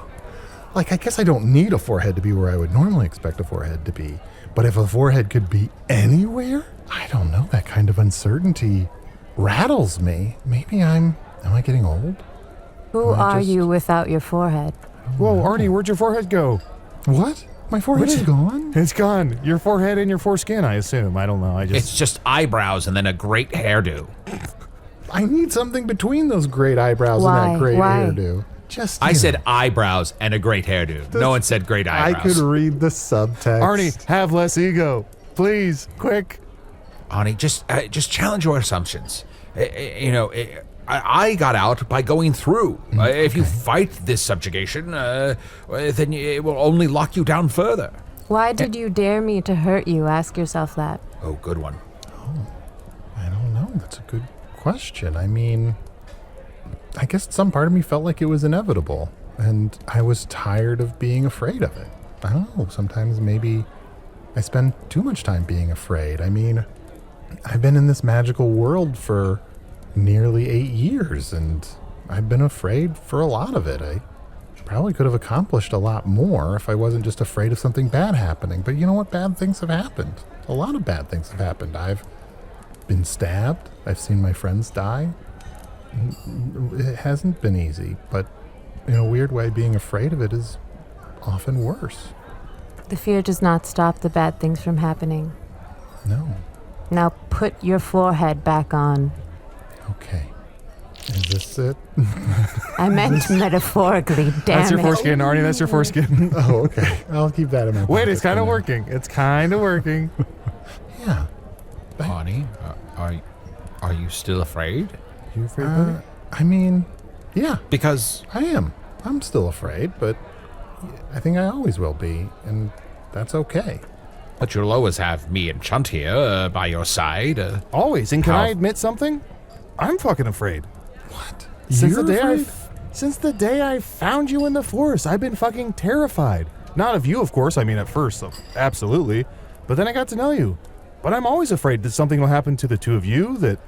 [SPEAKER 3] Like, I guess I don't need a forehead to be where I would normally expect a forehead to be. But if a forehead could be anywhere, I don't know. That kind of uncertainty rattles me. Maybe am I getting old?
[SPEAKER 7] Who
[SPEAKER 3] I
[SPEAKER 7] are
[SPEAKER 3] just-
[SPEAKER 7] you without your forehead?
[SPEAKER 4] Whoa, Arnie, where'd your forehead go?
[SPEAKER 3] What? My forehead is gone?
[SPEAKER 4] It's gone. Your forehead and your foreskin, I assume. I don't know.
[SPEAKER 5] It's just eyebrows and then a great hairdo.
[SPEAKER 3] I need something between those great eyebrows
[SPEAKER 7] Why?
[SPEAKER 3] and that great
[SPEAKER 7] Why?
[SPEAKER 3] hairdo. Just
[SPEAKER 5] I
[SPEAKER 3] you
[SPEAKER 5] said
[SPEAKER 3] know,
[SPEAKER 5] eyebrows and a great hairdo. No one said great
[SPEAKER 3] I
[SPEAKER 5] eyebrows.
[SPEAKER 3] could read the subtext.
[SPEAKER 4] Arnie, have less ego. Please, quick.
[SPEAKER 5] Honey, just challenge your assumptions. I got out by going through. If you fight this subjugation, then it will only lock you down further.
[SPEAKER 7] Why did you dare me to hurt you? Ask yourself that.
[SPEAKER 5] Oh, good one.
[SPEAKER 3] I don't know. That's a good question. I mean, I guess some part of me felt like it was inevitable, and I was tired of being afraid of it. I don't know. Sometimes maybe I spend too much time being afraid. I mean, I've been in this magical world for nearly 8 years, and I've been afraid for a lot of it. I probably could have accomplished a lot more if I wasn't just afraid of something bad happening. But you know what? Bad things have happened. A lot of bad things have happened. I've been stabbed. I've seen my friends die. It hasn't been easy, but in a weird way, being afraid of it is often worse.
[SPEAKER 7] The fear does not stop the bad things from happening.
[SPEAKER 3] No.
[SPEAKER 7] Now put your forehead back on.
[SPEAKER 3] Okay. Is this it?
[SPEAKER 7] I meant metaphorically, damn
[SPEAKER 4] That's your
[SPEAKER 7] it.
[SPEAKER 4] foreskin, Arnie. That's your foreskin.
[SPEAKER 3] Oh, okay. I'll keep that in my
[SPEAKER 4] Wait,
[SPEAKER 3] pocket
[SPEAKER 4] it's kind
[SPEAKER 3] for
[SPEAKER 4] of
[SPEAKER 3] now.
[SPEAKER 4] working. It's kind of working.
[SPEAKER 3] Yeah.
[SPEAKER 5] Honey, are you still afraid?
[SPEAKER 4] You afraid, buddy?
[SPEAKER 3] I mean, yeah,
[SPEAKER 5] Because
[SPEAKER 3] I am. I'm still afraid, but I think I always will be, and that's okay.
[SPEAKER 5] But you'll always have me and Chunt here by your side.
[SPEAKER 4] Always. And can
[SPEAKER 5] How-
[SPEAKER 4] I admit something? I'm fucking afraid.
[SPEAKER 3] What?
[SPEAKER 4] Since
[SPEAKER 3] You're
[SPEAKER 4] the day
[SPEAKER 3] afraid?
[SPEAKER 4] since the day I found you in the forest, I've been fucking terrified. Not of you, of course. I mean, at first, absolutely. But then I got to know you. But I'm always afraid that something will happen to the two of you, that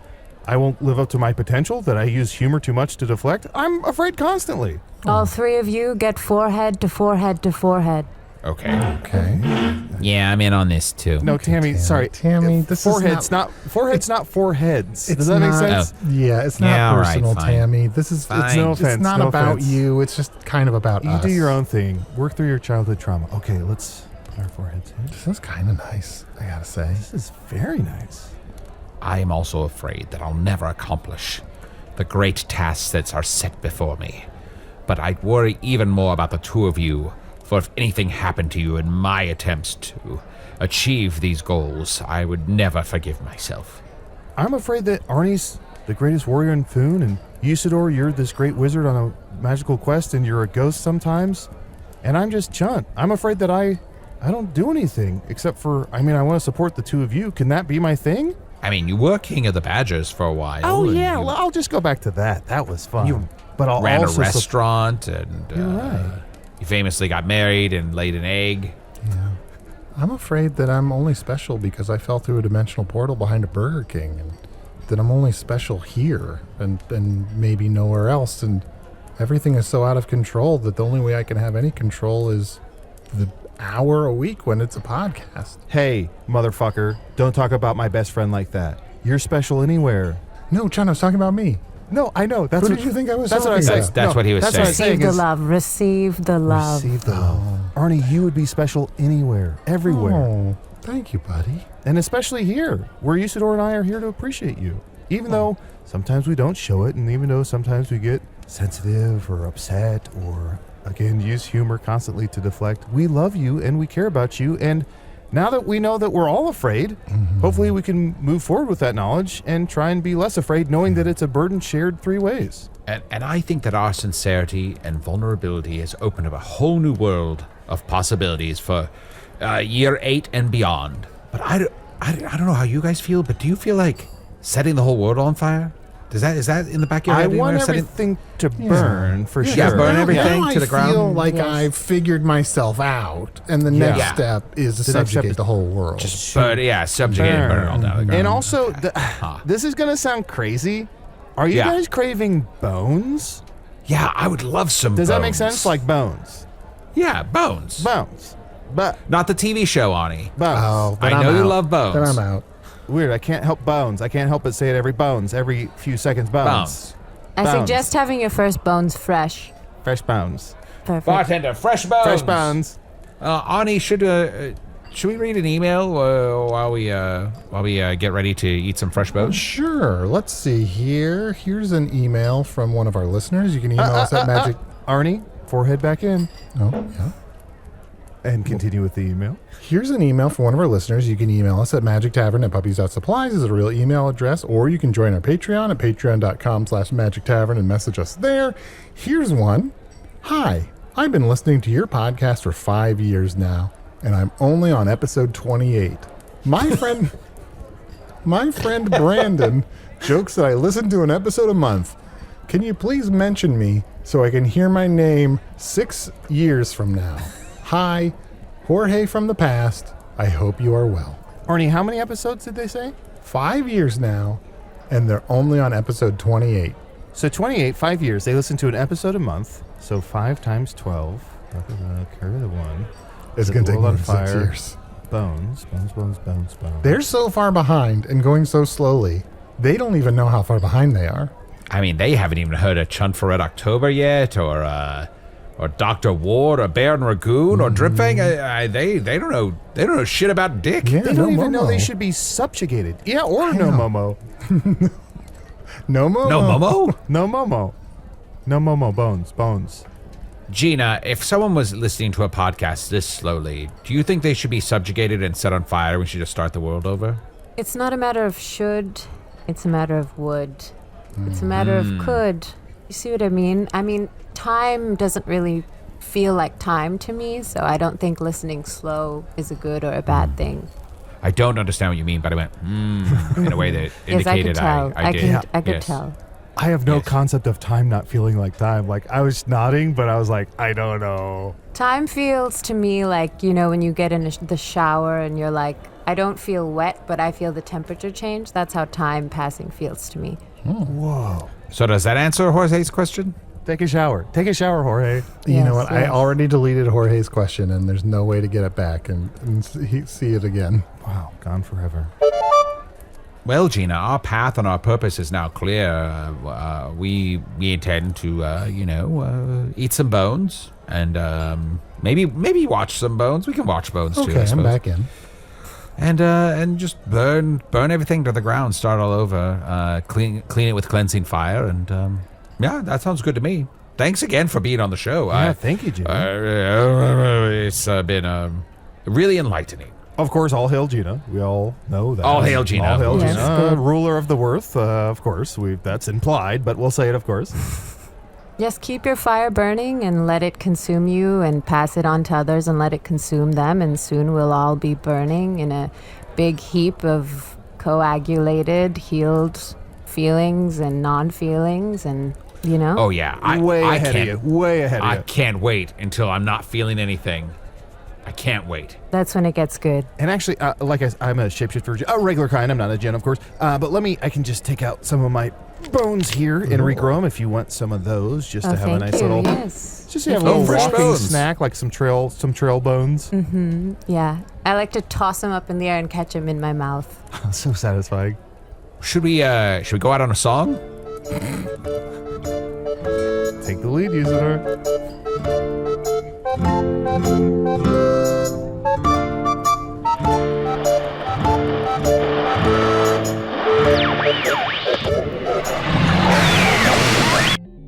[SPEAKER 4] I won't live up to my potential, that I use humor too much to deflect. I'm afraid constantly.
[SPEAKER 7] All three of you get forehead to forehead to forehead.
[SPEAKER 5] Okay.
[SPEAKER 3] Okay.
[SPEAKER 6] Yeah, I'm in on this too.
[SPEAKER 4] No, Tammy, sorry.
[SPEAKER 3] Tammy, this is
[SPEAKER 4] foreheads, not foreheads, not foreheads.
[SPEAKER 3] It's
[SPEAKER 4] Does that make
[SPEAKER 3] not-
[SPEAKER 4] sense?
[SPEAKER 3] Yeah, it's not
[SPEAKER 6] Yeah, all right,
[SPEAKER 3] personal,
[SPEAKER 6] fine.
[SPEAKER 3] Tammy. This is
[SPEAKER 6] Fine.
[SPEAKER 3] it's,
[SPEAKER 4] No
[SPEAKER 3] it's
[SPEAKER 4] offense,
[SPEAKER 3] not
[SPEAKER 4] no
[SPEAKER 3] about
[SPEAKER 4] offense.
[SPEAKER 3] you. It's just kind of about
[SPEAKER 4] You
[SPEAKER 3] us.
[SPEAKER 4] do your own thing. Work through your childhood trauma. Okay, let's put our foreheads in.
[SPEAKER 3] This is kind of nice, I gotta say.
[SPEAKER 4] This is very nice.
[SPEAKER 5] I am also afraid that I'll never accomplish the great tasks that are set before me. But I worry even more about the two of you, for if anything happened to you in my attempts to achieve these goals, I would never forgive myself.
[SPEAKER 4] I'm afraid that Arnie's the greatest warrior in Foon, and Usidore, you're this great wizard on a magical quest, and you're a ghost sometimes. And I'm just Chunt. I'm afraid that I don't do anything except for, I mean, I want to support the two of you. Can that be my thing?
[SPEAKER 5] I mean, you were king of the Badgers for a while.
[SPEAKER 4] Oh,
[SPEAKER 5] and
[SPEAKER 4] yeah.
[SPEAKER 5] you
[SPEAKER 4] Well, I'll just go back to that. That was fun.
[SPEAKER 5] You
[SPEAKER 4] but I'll
[SPEAKER 5] ran a
[SPEAKER 4] also
[SPEAKER 5] restaurant, and
[SPEAKER 4] You're right.
[SPEAKER 5] you famously got married and laid an egg.
[SPEAKER 3] Yeah. I'm afraid that I'm only special because I fell through a dimensional portal behind a Burger King, and that I'm only special here and maybe nowhere else, and everything is so out of control that the only way I can have any control is the hour a week when it's a podcast.
[SPEAKER 4] Hey, motherfucker, don't talk about my best friend like that. You're special anywhere.
[SPEAKER 3] No, John, I was talking about me.
[SPEAKER 4] No, I know. That's
[SPEAKER 3] Who
[SPEAKER 4] what
[SPEAKER 3] did you think I was
[SPEAKER 4] That's what I
[SPEAKER 3] talking
[SPEAKER 4] said.
[SPEAKER 3] about?
[SPEAKER 5] That's what he was
[SPEAKER 4] that's
[SPEAKER 5] saying.
[SPEAKER 4] What I'm saying
[SPEAKER 7] Receive the
[SPEAKER 4] is,
[SPEAKER 7] love. Receive the love.
[SPEAKER 4] receive the love. Arnie, you would be special anywhere, everywhere.
[SPEAKER 3] Oh, thank you, buddy.
[SPEAKER 4] And especially here, where Usidore and I are here to appreciate you. Even though sometimes we don't show it, and even though sometimes we get sensitive or upset or, again, use humor constantly to deflect, we love you and we care about you. And now that we know that we're all afraid, hopefully we can move forward with that knowledge and try and be less afraid, knowing that it's a burden shared three ways.
[SPEAKER 5] And I think that our sincerity and vulnerability has opened up a whole new world of possibilities for year 8 and beyond. But I don't know how you guys feel, but do you feel like setting the whole world on fire? Is that in the back of your
[SPEAKER 4] I
[SPEAKER 5] head?
[SPEAKER 4] want
[SPEAKER 5] Setting-
[SPEAKER 4] everything to burn, for sure.
[SPEAKER 5] Yeah, burn everything
[SPEAKER 3] now
[SPEAKER 5] to the
[SPEAKER 3] I
[SPEAKER 5] ground.
[SPEAKER 3] feel like
[SPEAKER 7] Yes.
[SPEAKER 3] I've figured myself out, and the next
[SPEAKER 5] Yeah.
[SPEAKER 3] step is to
[SPEAKER 4] The next step
[SPEAKER 3] subjugate
[SPEAKER 4] is
[SPEAKER 3] the whole world.
[SPEAKER 5] Just burn, yeah, subjugate and burn it all down the ground.
[SPEAKER 4] And also, this is going to sound crazy. Are you
[SPEAKER 5] Yeah.
[SPEAKER 4] guys craving bones?
[SPEAKER 5] Yeah, I would love some
[SPEAKER 4] Does that make
[SPEAKER 5] bones.
[SPEAKER 4] sense? Like bones.
[SPEAKER 5] Yeah, bones.
[SPEAKER 4] Bones. But
[SPEAKER 5] Not the TV show, Arnie.
[SPEAKER 4] bones.
[SPEAKER 3] Oh, then
[SPEAKER 5] I
[SPEAKER 3] I'm
[SPEAKER 5] know you
[SPEAKER 3] out.
[SPEAKER 5] love bones.
[SPEAKER 3] Then I'm out.
[SPEAKER 4] Weird. I can't help bones. I can't help but say it every bones. Every few seconds, bones.
[SPEAKER 5] Bones.
[SPEAKER 7] I
[SPEAKER 4] Bones.
[SPEAKER 7] suggest having your first bones fresh.
[SPEAKER 4] Fresh bones.
[SPEAKER 7] Perfect.
[SPEAKER 5] Bartender, fresh bones.
[SPEAKER 4] Fresh bones.
[SPEAKER 5] Arnie, should we read an email while we get ready to eat some fresh bones?
[SPEAKER 3] Sure. Let's see here. Here's an email from one of our listeners. You can email us at magic.
[SPEAKER 4] Arnie, forehead back in.
[SPEAKER 3] Oh, yeah.
[SPEAKER 4] And continue with the email.
[SPEAKER 3] Here's an email from one of our listeners. You can email us at magictavern@puppies.supplies is a real email address, or you can join our Patreon at patreon.com/magictavern and message us there. Here's one. Hi, I've been listening to your podcast for 5 years now, and I'm only on episode 28. My friend Brandon jokes that I listen to an episode a month. Can you please mention me so I can hear my name 6 years from now? Hi, Jorge from the past. I hope you are well.
[SPEAKER 4] Arnie, how many episodes did they say?
[SPEAKER 3] 5 years now, and they're only on episode 28.
[SPEAKER 4] So 28, 5 years. They listen to an episode a month. So 5 times 12. Carry the one.
[SPEAKER 3] It's
[SPEAKER 4] The
[SPEAKER 3] going to take
[SPEAKER 4] world
[SPEAKER 3] more
[SPEAKER 4] on
[SPEAKER 3] than 6
[SPEAKER 4] fire.
[SPEAKER 3] years.
[SPEAKER 4] Bones.
[SPEAKER 3] They're so far behind and going so slowly, they don't even know how far behind they are.
[SPEAKER 5] I mean, they haven't even heard of Chunt for Red October yet, or Dr. Ward, or Baron Ragoon, or Dripfang. They don't know. They don't know shit about Dick.
[SPEAKER 3] Yeah,
[SPEAKER 4] They
[SPEAKER 3] no
[SPEAKER 4] don't even know
[SPEAKER 3] Momo.
[SPEAKER 4] they should be subjugated. Yeah, or no
[SPEAKER 3] know.
[SPEAKER 4] Momo.
[SPEAKER 3] No Momo.
[SPEAKER 5] No Momo.
[SPEAKER 4] No Momo. No Momo. Bones.
[SPEAKER 5] Gina, if someone was listening to a podcast this slowly, do you think they should be subjugated and set on fire? We should just start the world over.
[SPEAKER 7] It's not a matter of should, it's a matter of would. It's a matter of could. You see what I mean? I mean, time doesn't really feel like time to me, so I don't think listening slow is a good or a bad thing.
[SPEAKER 5] I don't understand what you mean, but I went, in a way that indicated I did.
[SPEAKER 7] I could
[SPEAKER 5] Yes.
[SPEAKER 7] tell.
[SPEAKER 4] I have no
[SPEAKER 5] Yes.
[SPEAKER 4] concept of time not feeling like time. Like, I was nodding, but I was like, I don't know.
[SPEAKER 7] Time feels to me like, when you get in the shower and you're like, I don't feel wet, but I feel the temperature change. That's how time passing feels to me.
[SPEAKER 4] Whoa.
[SPEAKER 5] So does that answer Jose's question?
[SPEAKER 4] Take a shower. Take a shower, Jorge.
[SPEAKER 3] You know
[SPEAKER 7] Yes,
[SPEAKER 3] what? I
[SPEAKER 7] yes.
[SPEAKER 3] already deleted Jorge's question, and there's no way to get it back and see it again.
[SPEAKER 4] Wow, gone forever.
[SPEAKER 5] Well, Gina, our path and our purpose is now clear. We intend to, eat some bones and maybe watch some bones. We can watch bones too. I
[SPEAKER 3] Okay, I'm
[SPEAKER 5] suppose.
[SPEAKER 3] back in.
[SPEAKER 5] And just burn everything to the ground. Start all over. Clean it with cleansing fire, and yeah, that sounds good to me. Thanks again for being on the show.
[SPEAKER 4] Yeah, thank you, Jimmy.
[SPEAKER 5] It's been really enlightening.
[SPEAKER 4] Of course, all hail Gina. We all know that.
[SPEAKER 5] All hail Gina.
[SPEAKER 4] All hail
[SPEAKER 7] Yes,
[SPEAKER 4] Gina.
[SPEAKER 7] good.
[SPEAKER 4] Ruler of the Worth, of course. That's implied, but we'll say it, of course.
[SPEAKER 7] Yes, keep your fire burning and let it consume you and pass it on to others and let it consume them, and soon we'll all be burning in a big heap of coagulated, healed feelings and non-feelings and,
[SPEAKER 5] Oh yeah,
[SPEAKER 4] Way
[SPEAKER 5] I
[SPEAKER 4] ahead
[SPEAKER 5] can't.
[SPEAKER 4] of you. Way ahead
[SPEAKER 5] I
[SPEAKER 4] of you.
[SPEAKER 5] can't wait until I'm not feeling anything. I can't wait.
[SPEAKER 7] That's when it gets good.
[SPEAKER 4] And actually, I'm a shapeshifter, a regular kind. I'm not a djinn, of course. But I can just take out some of my bones here and regrow them if you want some of those, just to have a
[SPEAKER 7] thank
[SPEAKER 4] nice
[SPEAKER 7] you.
[SPEAKER 4] little,
[SPEAKER 7] Yes.
[SPEAKER 4] just to have a little
[SPEAKER 5] fresh
[SPEAKER 4] walking
[SPEAKER 5] bones.
[SPEAKER 4] snack, like some trail bones.
[SPEAKER 7] Yeah. I like to toss them up in the air and catch them in my mouth.
[SPEAKER 4] So satisfying.
[SPEAKER 5] Should we go out on a song?
[SPEAKER 4] Take the lead, Usidore.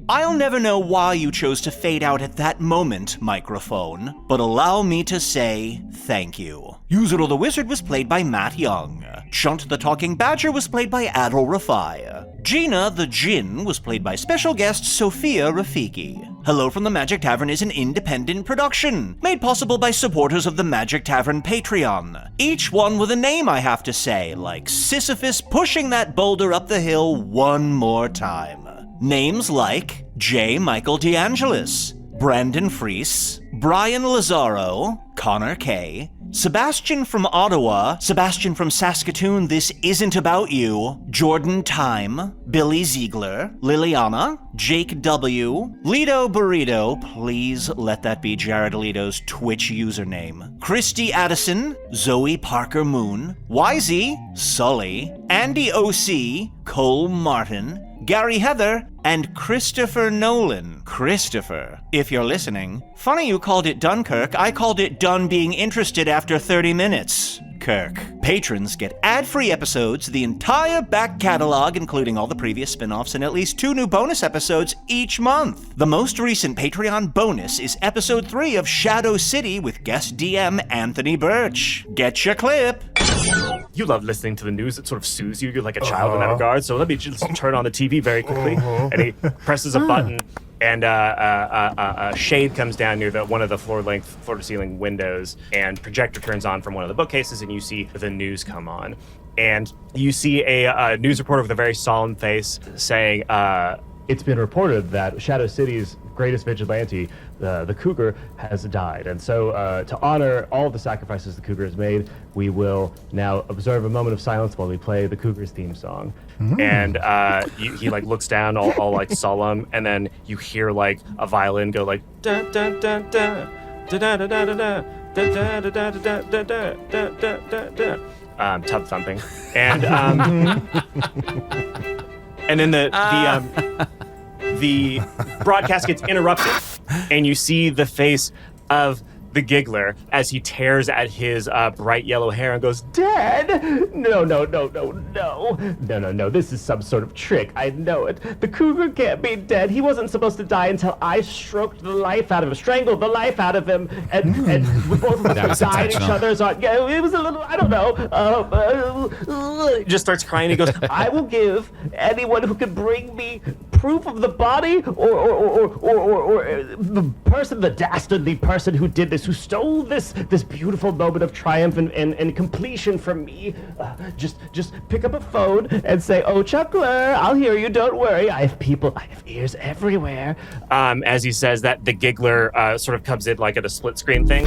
[SPEAKER 1] I'll never know why you chose to fade out at that moment, microphone, but allow me to say thank you. Usidore the Wizard was played by Matt Young. Chunt the Talking Badger was played by Adal Rifai. Gina the Djinn was played by special guest Sophia Rafiqi. Hello from the Magic Tavern is an independent production, made possible by supporters of the Magic Tavern Patreon. Each one with a name, I have to say, like Sisyphus pushing that boulder up the hill one more time. Names like J. Michael DeAngelis, Brandon Freese, Brian Lazaro, Connor K., Sebastian from Ottawa, Sebastian from Saskatoon, This Isn't About You, Jordan Time, Billy Ziegler, Liliana, Jake W., Lido Burrito, please let that be Jared Leto's Twitch username, Christy Addison, Zoe Parker Moon, YZ, Sully, Andy OC, Cole Martin, Gary Heather, and Christopher Nolan. Christopher, if you're listening, funny you called it Dunkirk. I called it done being interested after 30 minutes. Kirk. Patrons get ad-free episodes, the entire back catalog, including all the previous spin-offs, and at least 2 new bonus episodes each month. The most recent Patreon bonus is episode 3 of Shadow City with guest DM Anthony Birch. Get your clip.
[SPEAKER 9] You love listening to the news. It sort of soothes you. You're like a child in that regard. So let me just turn on the TV very quickly. And he presses a button, and a shade comes down near one of the floor-to-ceiling windows, and projector turns on from one of the bookcases, and you see the news come on. And you see a news reporter with a very solemn face saying, it's been reported that Shadow City's greatest vigilante, the Cougar, has died. And so to honor all of the sacrifices the Cougar has made, we will now observe a moment of silence while we play the Cougar's theme song. And he like looks down all like solemn, and then you hear like a violin go like da da da da da da da da da da da da da da da da da da tub thumping. And and then the broadcast gets interrupted, and you see the face of the giggler as he tears at his bright yellow hair and goes, "Dead? No, this is some sort of trick. I know it. The Cougar can't be dead. He wasn't supposed to die until I stroked the life out of him, strangled the life out of him, and we both of us died each other's on. Yeah, it was a little, I don't know." He just starts crying. He goes, "I will give anyone who can bring me
[SPEAKER 10] proof of the body, or the person, the dastardly person who did this, who stole this beautiful moment of triumph and completion from me? Just pick up a phone and say, "Oh, Chuckler, I'll hear you. Don't worry. I have ears everywhere."
[SPEAKER 9] As he says that, the giggler sort of comes in like at a split screen thing,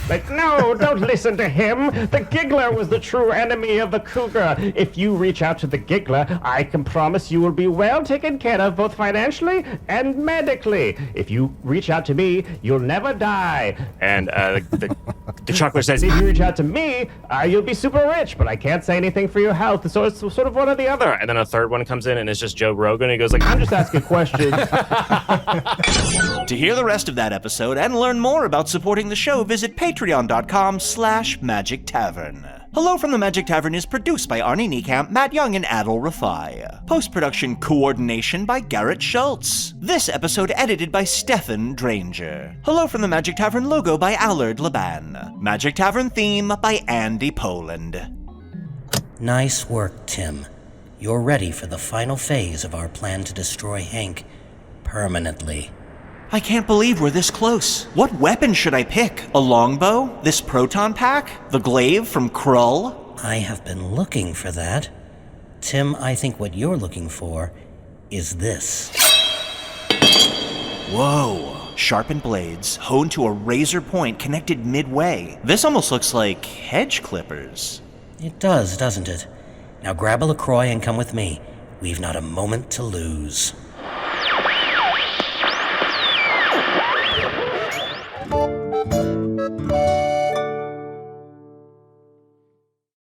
[SPEAKER 9] like
[SPEAKER 10] No, don't listen to him. The giggler was the true enemy of the cougar. If you reach out to the giggler, I can promise you will be well taken care of, both financially and medically. If you reach out to me, you'll never die.
[SPEAKER 9] And the chuckler says,
[SPEAKER 10] If you reach out to me, you'll be super rich, but I can't say anything for your health. So it's sort of one or the other.
[SPEAKER 9] and then a third one comes in and it's just Joe Rogan. He goes like,
[SPEAKER 10] I'm just asking questions.
[SPEAKER 1] To hear the rest of that episode and learn more about supporting the show, visit patreon.com/Magic Tavern. Hello from the Magic Tavern is produced by Arnie, Niekamp, Matt Young, and Adal Rifai. Post-production coordination by Garrett Schultz. This episode edited by Sniffen, Dranger. Hello from the Magic Tavern logo by Allard, Laban. Magic Tavern theme by Andy Poland.
[SPEAKER 2] Nice work, Tim. You're ready for the final phase of our plan to destroy Hank permanently.
[SPEAKER 1] I can't believe we're this close. What weapon should I pick? A longbow? This proton pack? The glaive from Krull?
[SPEAKER 2] I have been looking for that. Tim, I think what you're looking for is this.
[SPEAKER 1] Whoa. Sharpened blades, honed to a razor point connected midway. This almost looks like hedge clippers.
[SPEAKER 2] It does, doesn't it? Now grab a LaCroix and come with me. We've not a moment to lose.